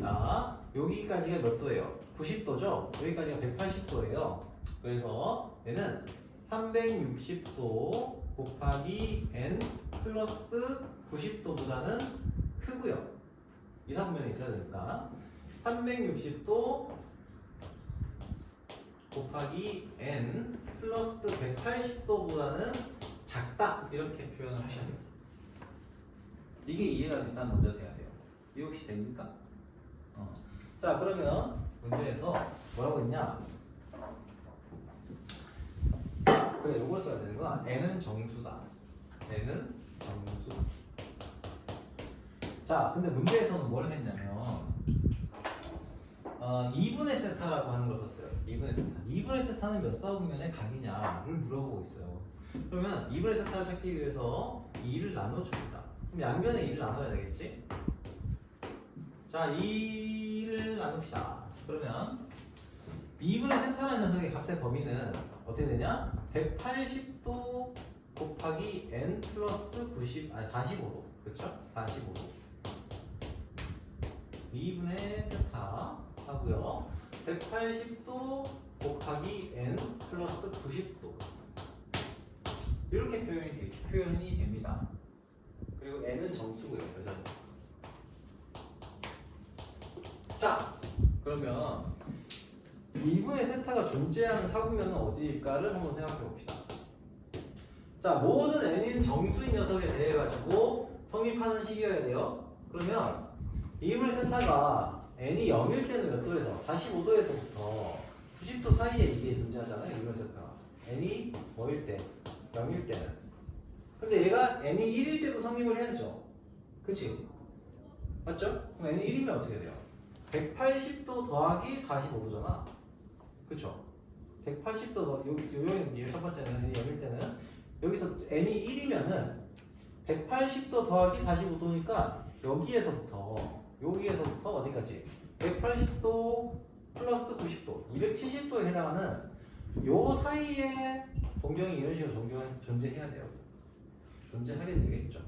자, 여기까지가 몇 도예요? 90도죠? 여기까지가 180도예요. 그래서 얘는 360도 곱하기 n 플러스 90도보다는 크고요. 이사분면에 있어야 되니까 360도 곱하기 n 플러스 180도보다는 작다 이렇게 표현을 하셔야 돼요. 이게 이해가 일단 먼저 돼야 돼요. 이해 혹시 됩니까? 자, 그러면 문제에서 뭐라고 했냐? 그래, 이걸 써야 되는 거야. n은 정수다. n은 정수. 자, 근데 문제에서는 뭘 했냐면 2분의 세타라고 하는 걸 썼어요. 2분의 세타. 2분의 세타는 몇 사분면의 각이냐를 물어보고 있어요. 그러면 2분의 세타를 찾기 위해서 2를 나눠줍니다. 그럼 양변에 2를 나눠야 되겠지? 자, 2를 나눕시다. 그러면 2분의 세타라는 녀석의 값의 범위는 어떻게 되냐? 180도 곱하기 n 플러스 45도. 그쵸? 45도. 2분의 세타 하고요. 180도 곱하기 n 플러스 90도. 이렇게 표현이 됩니다. 그리고 n은 정수고요. 여전히. 자, 그러면 2분의 세타가 존재하는 사분면은 어디일까를 한번 생각해 봅시다. 자, 모든 n인 정수인 녀석에 대해 가지고 성립하는 식이어야 돼요. 그러면 2분의 세타가 n이 0일 때는 몇 도에서? 45도에서부터 90도 사이에 이게 존재하잖아요. 2분의 세타가 n이 뭐일 때? 0일 때는. 근데 얘가 n이 1일 때도 성립을 해야죠. 그치? 맞죠? 그럼 n이 1이면 어떻게 돼요? 180도 더하기 45도잖아. 그쵸? 180도 더, 여기 첫 번째는 n이 0일 때는 여기서 n이 1이면은 180도 더하기 45도니까 여기에서부터 어디까지? 180도 플러스 90도, 270도에 해당하는 요 사이에 동경이 이런 식으로 존재해야 돼요. 존재하게 되겠죠.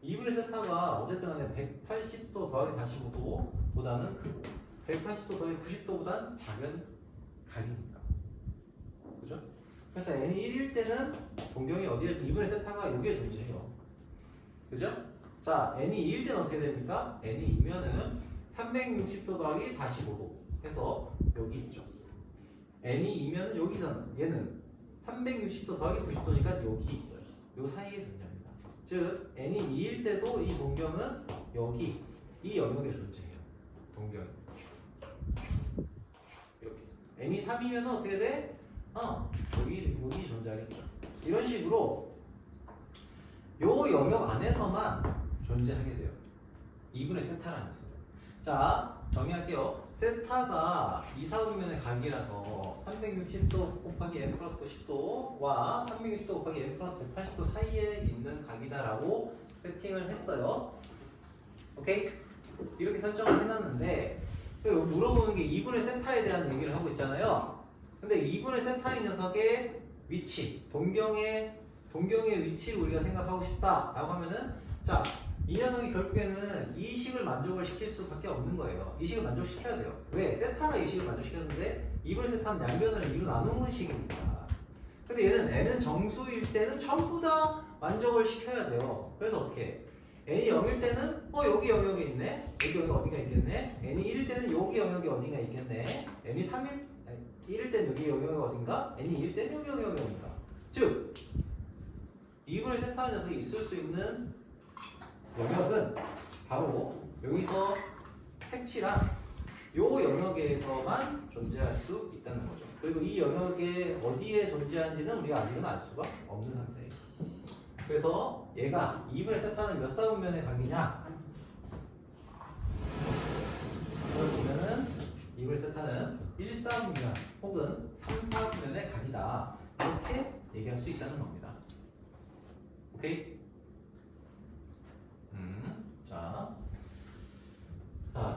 2분의 세타가 어쨌든 간에 180도 더하기 45도보다는 크고 180도 더하기 90도보다는 작은 각이니까. 그죠? 그래서 n이 1일 때는 동경이 어디에 2분의 세타가 여기에 존재해요. 그죠? 자, n이 2일 때는 어떻게 됩니까? n이 2면은 360도 더하기 45도 해서 여기 있죠. n이 2면은 여기서는 얘는 360도 더하기 90도니까 여기 있어요. 요 사이에 존재합니다. 즉 n이 2일 때도 이 동경은 여기 이 영역에 존재해요. 동경이 이렇게. n이 3이면 어떻게 돼? 여기 존재하겠죠. 이런 식으로 요 영역 안에서만 존재하게 돼요. 2분의 세타라는 녀석. 자, 정리할게요. 세타가 이사분면의 각이라서 360도 곱하기 n 플러스 90도와 360도 곱하기 n 플러스 180도 사이에 있는 각이다라고 세팅을 했어요. 오케이? 이렇게 설정을 해놨는데 물어보는 게 2분의 세타에 대한 얘기를 하고 있잖아요. 근데 2분의 세타의 녀석의 위치, 동경의 위치를 우리가 생각하고 싶다라고 하면은 자, 이 녀석이 결국에는 이 식을 만족을 시킬 수밖에 없는 거예요. 이 식을 만족시켜야 돼요. 왜? 세타가 이 식을 만족시켰는데 2분의 세타는 양변을 2로 나누는 식이니까. 근데 얘는 n은 정수일 때는 전부 다 만족을 시켜야 돼요. 그래서 어떻게 해? n이 0일 때는 여기 영역에 있네. 여기 영역 어딘가 있겠네. n이 1일 때는 여기 영역에 어딘가 있겠네. n이 1일 때는 여기 영역에 어딘가. n이 2일 때는 여기 영역에 어딘가. 즉 2분의 세타는 녀석이 있을 수 있는 영역은 바로 여기서 색칠한 요 영역에서만 존재할 수 있다는 거죠. 그리고 이 영역에 어디에 존재하는지는 우리가 아직은 알 수가 없는 상태예요. 그래서 얘가 2분의 세타는 몇 사분면의 각이냐? 이걸 보면은 2분의 세타는 1사분면 혹은 3사분면의 각이다. 이렇게 얘기할 수 있다는 겁니다. 오케이? 자,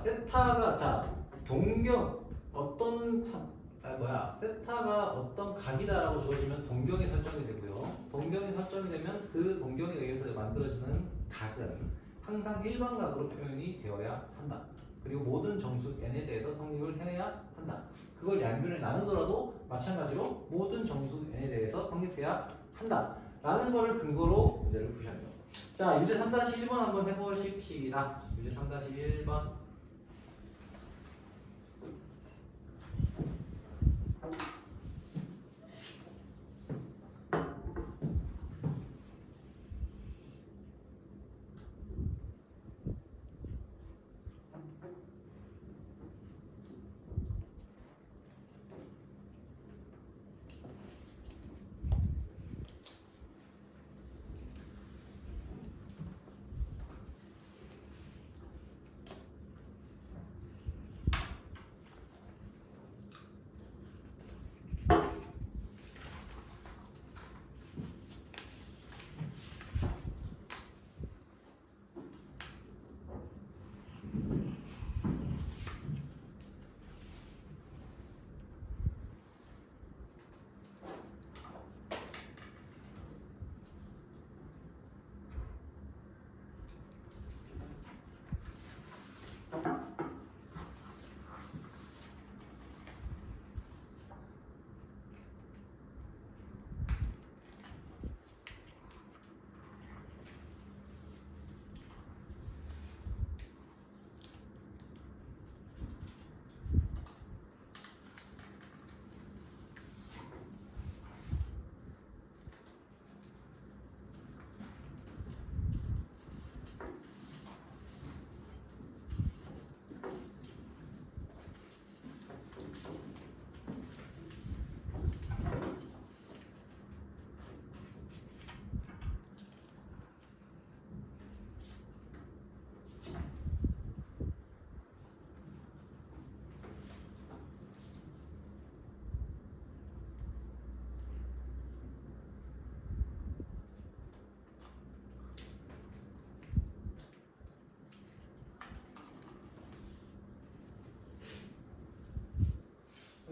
세타가 동경 세타가 어떤 각이다라고 주어지면 동경이 설정이 되고요. 동경이 설정이 되면 그 동경에 의해서 만들어지는 각은 항상 일반각으로 표현이 되어야 한다. 그리고 모든 정수 n에 대해서 성립을 해야 한다. 그걸 양변에 나누더라도 마찬가지로 모든 정수 n에 대해서 성립해야 한다. 라는 거를 근거로 문제를 푸셔야 돼요. 자, 유제 3-1번 한번 해보십시다. 유제 3-1번.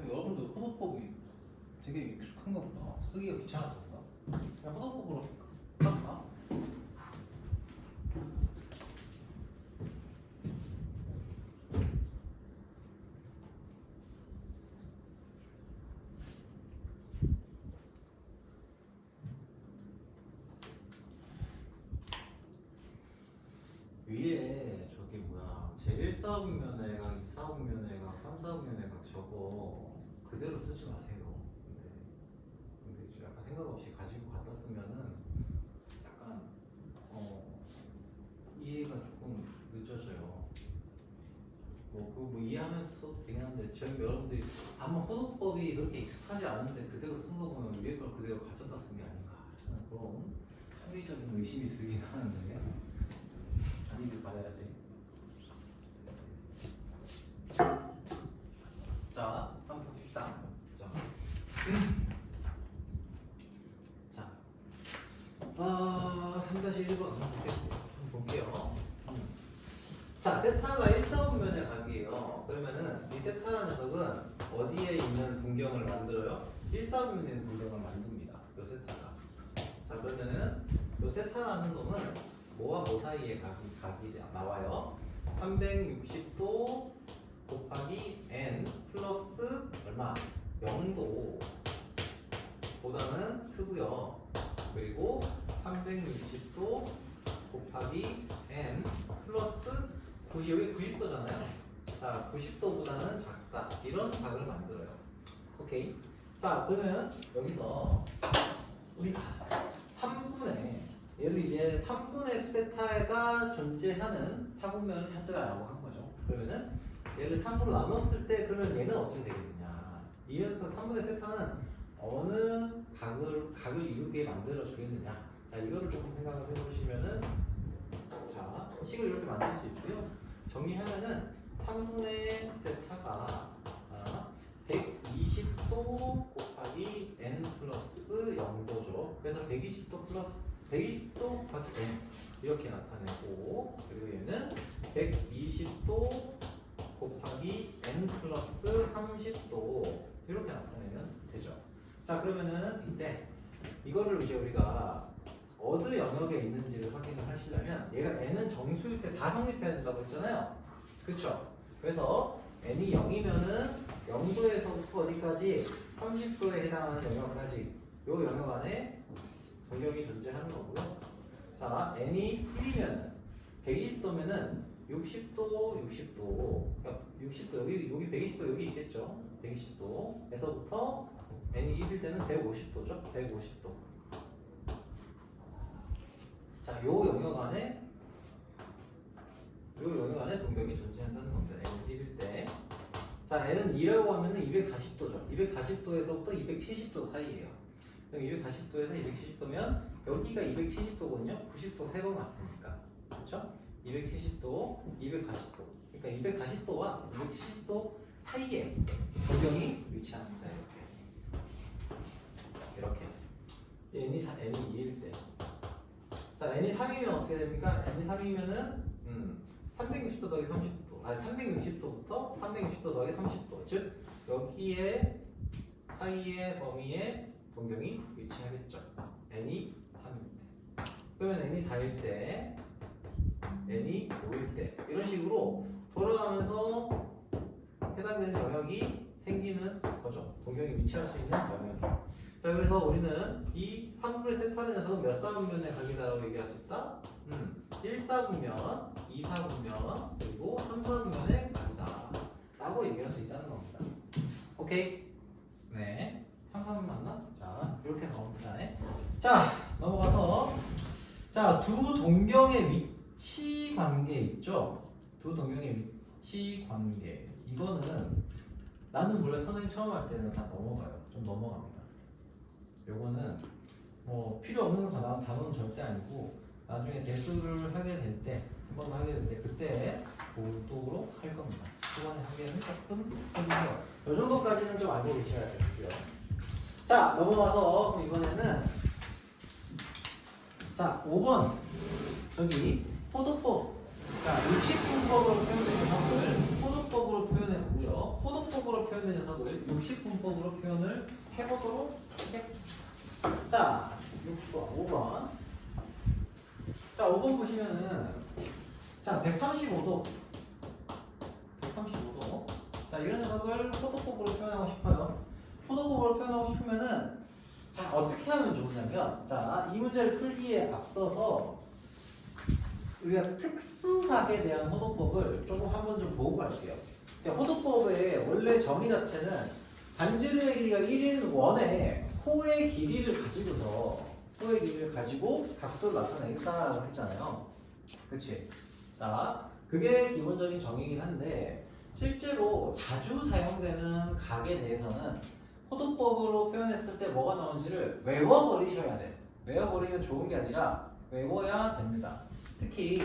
여러분들 호도법이 되게 익숙한가 보다. 쓰기가 귀찮아서 그런가? 그냥 호도법으로 할까? 위에 저기 뭐야 제1사분면의 각, 2사분면의 각, 3사분면의 각 저거 그대로 쓰지 마세요. 근데 이제 약간 생각 없이 가지고 갖다 쓰면은 약간 이해가 조금 늦어져요. 뭐 이해하면서 써도 되긴 한데 저희 여러분들이 아마 호도법이 그렇게 익숙하지 않은데 그대로 쓴 거 보면 위에 걸 그대로 가져다 쓴 게 아닌가 하는 그런 합리적인 의심이 들긴 하는데 아니길 바라야지. 자, 한번 봅시다. 자, 3-1번 한번 볼게요. 자, 세타가 1사분면의 각이에요. 그러면은 이 세타라는 녀석은 어디에 있는 동경을 만들어요? 1사분면에 있는 동경을 만듭니다. 요 세타가. 자, 그러면은 요 세타라는 놈은 뭐와 뭐 사이에 각이 나와요? 360도 곱하기 n 플러스 얼마? 0도 보다는 크고요. 그리고 360도 곱하기 n 플러스 90, 여기 90도잖아요. 자, 90도보다는 작다. 이런 각을 만들어요. 오케이. 자, 그러면 여기서 우리가 3분의 얘를 이제 3분의 세타가 존재하는 사분면을 찾으라고 한 거죠. 그러면은 얘를 3으로 나눴을 때 그러면 얘는 어떻게 되겠느냐? 이 녀석 3분의 세타는 어느 각을 이루게 만들어 주겠느냐? 자, 이거를 조금 생각을 해보시면은 자, 식을 이렇게 만들 수 있고요. 정리하면은 3분의 세타가 120도 곱하기 n 플러스 0도죠. 그래서 120도 플러스 120도 곱하기 n 이렇게 나타내고, 그리고 얘는 120도 곱하기 n 플러스 30도 이렇게 나타내면 되죠. 자, 그러면은 이때 이거를 이제 우리가 어느 영역에 있는지를 확인을 하시려면 얘가 n은 정수일 때 다 성립해야 된다고 했잖아요. 그쵸? 그래서 n이 0이면은 0도에서부터 어디까지 30도에 해당하는 영역까지 이 영역 안에 동력이 존재하는 거고요. 자, n이 1이면은 120도면은 60도, 60도, 그러니까 60도 여기 120도 여기 있겠죠. 120도에서부터 n이 1일 때는 150도죠. 150도. 자, 요 영역 안에 동력이 존재한다는 겁니다. n은 1일 때. 자, n은 2라고 하면은 240도죠. 240도에서부터 270도 사이예요. 그럼 240도에서 270도면 여기가 270도거든요. 90도 3번 왔으니까. 그렇죠? 270도, 240도. 그러니까 240도와 270도 사이에 동경이 위치합니다. 이렇게. n이 2일 때. 자, n이 3이면 어떻게 됩니까? n이 3이면은 360도 더하기 30도. 아니, 360도부터 360도 더하기 30도. 즉, 여기에 사이의 범위에 동경이 위치하겠죠. n이 3일 때. 그러면 n이 4일 때, n이 5일 때. 이런 식으로 돌아가면서 해당되는 영역이 생기는 거죠. 동경이 위치할 수 있는 영역이. 자, 그래서 우리는 이 3분의 세타는 녀석은 몇 사분면에 각이다라고 얘기할 수 있다? 1사분면, 2사분면, 그리고 3사분면에 각이다 라고 얘기할 수 있다는 겁니다. 오케이? 네. 3사분면 맞나? 자, 이렇게 나옵니다. 자, 넘어가서 자, 두 동경의 위치 관계 있죠? 두 동경의 위치 관계. 이거는 나는 원래 선생님 처음 할 때는 다 넘어가요. 좀 넘어갑니다. 요거는 뭐 필요 없는 단어는 절대 아니고 나중에 대수를 하게 될 때, 한번 하게 될 때 그때 보도록 할 겁니다. 초반에 하기에는 조금 힘들어요. 이 정도까지는 좀 알고 계셔야 되고요. 자, 넘어가서 그럼 이번에는 자, 5번 저기 포도법. 자, 육식분법으로 표현된 녀석을 포도법으로 표현해보고요. 포도법으로 표현된 녀석을 육식분법으로 표현을 해보도록 하겠습니다. 자, 5번. 자, 5번 보시면은 자, 135도. 자, 이런 녀석을 포도법으로 표현하고 싶어요. 포도법으로 표현하고 싶으면은 자, 어떻게 하면 좋으냐면 자, 이 문제를 풀기에 앞서서 우리가 특수각에 대한 호도법을 조금 한번 좀 보고 갈게요. 호도법의 원래 정의 자체는 반지름의 길이가 1인 원의 호의 길이를 가지고 각도를 나타내겠다라고 했잖아요. 그치? 자, 그게 기본적인 정의이긴 한데 실제로 자주 사용되는 각에 대해서는 호도법으로 표현했을 때 뭐가 나오는지를 외워버리셔야 돼. 외워버리면 좋은 게 아니라 외워야 됩니다. 특히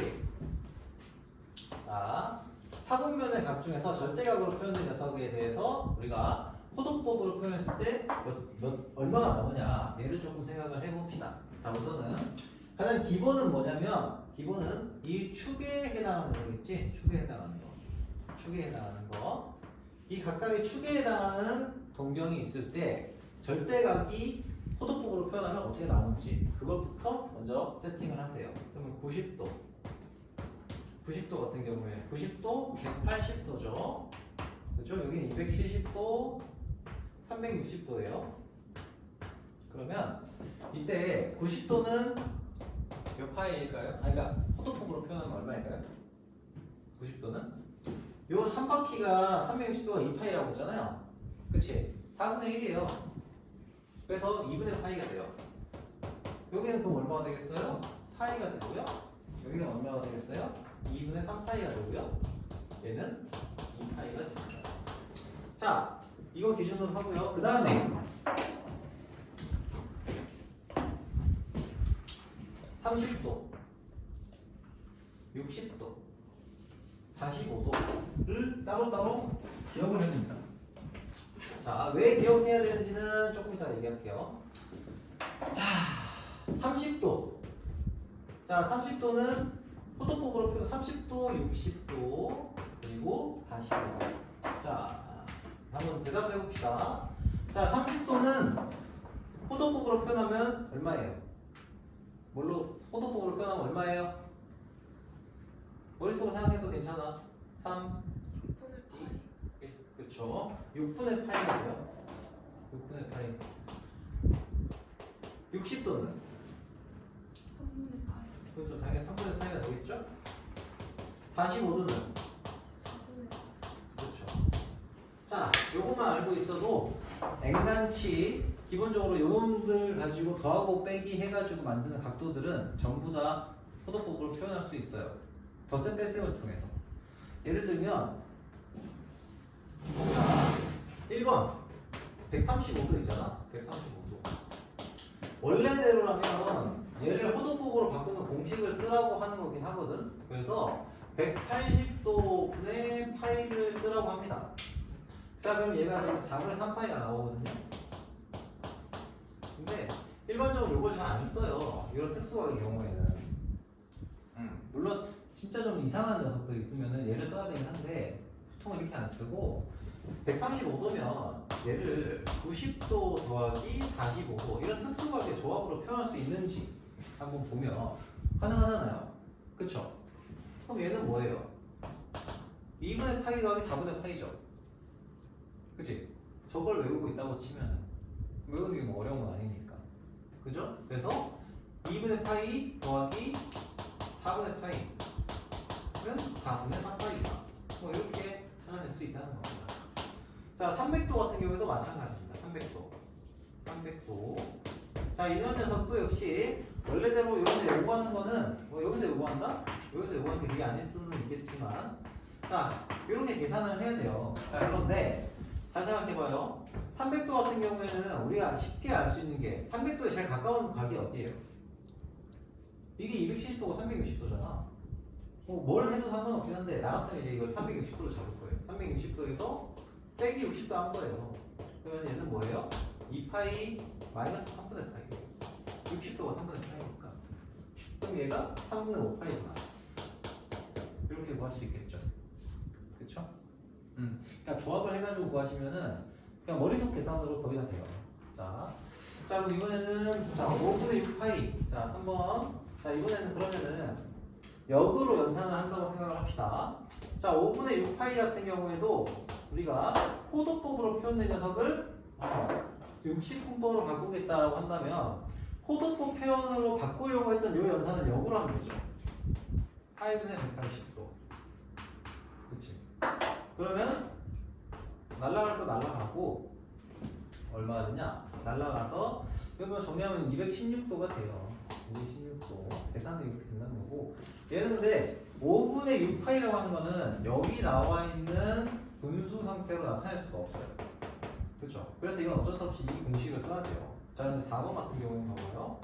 자, 사분면의 각 중에서 절대각으로 표현된 녀석에 대해서 우리가 호도법으로 표현했을 때 얼마가 나오냐 얘를 조금 생각을 해봅시다. 자, 우선은 가장 기본은 뭐냐면 기본은 이 축에 해당하는 녀석이겠지? 축에 해당하는 거. 이 각각의 축에 해당하는 동경이 있을 때 절대각이 호도법으로 표현하면 어떻게 나오는지 그것부터 먼저 세팅을 하세요. 그러면 90도 같은 경우에 90도, 180도죠. 그렇죠? 여기는 270도, 360도예요. 그러면 이때 90도는 몇 파이일까요? 그러니까 포도폼으로 표현하면 얼마일까요? 90도는? 요 한 바퀴가 360도가 2파이라고 했잖아요. 그치? 4분의 1이에요. 그래서 2분의 파이가 돼요. 여기는 그럼 얼마가 되겠어요? 파이가 되고요. 여기는 얼마가 되겠어요? 2분의 3파이가 되고요. 얘는 2파이가 됩니다. 자, 이거 기준으로 하고요. 그 다음에 30도, 60도, 45도를 따로따로 기억을 해줍니다. 자, 왜 기억해야 되는지는 조금 이따 얘기할게요. 자, 30도. 자, 30도는 포도법으로 표현 30도, 60도, 그리고 45도. 자, 한번 대답해 봅시다. 자, 30도는 포도법으로 표현하면 얼마예요? 뭘로 포도법으로 표현하면 얼마예요? 머릿속으로 생각해도 괜찮아. 3, 2, 1. 그쵸? 6분의 파이가 돼요. 6분의 파이. 60도는? 3분의 파이. 그렇죠. 당연히 3분의 파이가 되겠죠? 45도는? 4분의 파이. 그렇죠. 자, 요것만 알고 있어도 N단치 기본적으로 요놈들 가지고 더하고 빼기 해가지고 만드는 각도들은 전부 다 포도법으로 표현할 수 있어요. 덧셈 뺄셈을 통해서. 예를 들면 자, 1번 135도 있잖아. 135도. 원래대로라면 얘를 포도법으로 바꾸는 공식을 쓰라고 하는 거긴 하거든. 그래서 180도분의 파이를 쓰라고 합니다. 자, 그럼 얘가 4분의 3파이가 나오거든요. 근데 일반적으로 이걸 잘 안 써요. 이런 특수각의 경우에는. 물론 진짜 좀 이상한 녀석들 있으면은 얘를 써야 되긴 한데 보통은 이렇게 안 쓰고 135도면 얘를 90도 더하기 45도 이런 특수각의 조합으로 표현할 수 있는지 한번 보면 가능하잖아요. 그쵸? 그럼 얘는 뭐예요? 2분의 파이 더하기 4분의 파이죠. 그치? 저걸 외우고 있다고 치면 외우는 게 뭐 어려운 건 아니니까. 그죠? 그래서 2분의 파이 더하기 4분의 파이는 4분의 3파이다. 뭐 이렇게 찾아낼 수 있다는 겁니다. 자, 300도 같은 경우에도 마찬가지입니다. 300도. 자, 이런 녀석도 역시 원래대로 여기서 요구하는 거는 뭐 여기서 요구한다? 여기서 요구하는 게 그게 아닐 수는 있겠지만 자, 이렇게 계산을 해야 돼요. 자, 그런데 잘 생각해봐요. 300도 같은 경우에는 우리가 쉽게 알 수 있는 게 300도에 제일 가까운 각이 어디예요? 이게 270도고 360도잖아. 뭘 해도 상관없긴 한데 나 같으면 이제 이걸 360도로 잡을 거예요. 360도에서 빼기 60도 한 거예요. 그러면 얘는 뭐예요? 2파이 마이너스 3분의 파이. 60도가 3분의 파이니까. 그럼 얘가 3분의 5파이구나. 이렇게 구할 수 있겠죠. 그쵸? 그러니까 조합을 해가지고 구하시면은 그냥 머릿속 계산으로 거의 다 돼요. 자, 그럼 이번에는 자 5분의 6파이. 자, 3번. 자, 이번에는 그러면은 역으로 연산을 한다고 생각을 합시다. 자, 5분의 6파이 같은 경우에도 우리가 포도법으로 표현된 녀석을 60분법으로 바꾸겠다라고 한다면 포도법 표현으로 바꾸려고 했던 이 연산을 역으로 하면 되죠. 파이분의 180도. 그치? 그러면 날라갈 거 날라가고 얼마가 되냐? 날라가서 그러면 정리하면 216도가 돼요. 216도. 계산도 이렇게 된다는 거고. 얘는 근데 5분의 6파이라고 하는 거는 여기 나와 있는 분수 상태로 나타낼 수가 없어요. 그렇죠? 그래서 이건 어쩔 수 없이 이 공식을 써야 돼요. 자, 근데 4번 같은 경우는 봐봐요.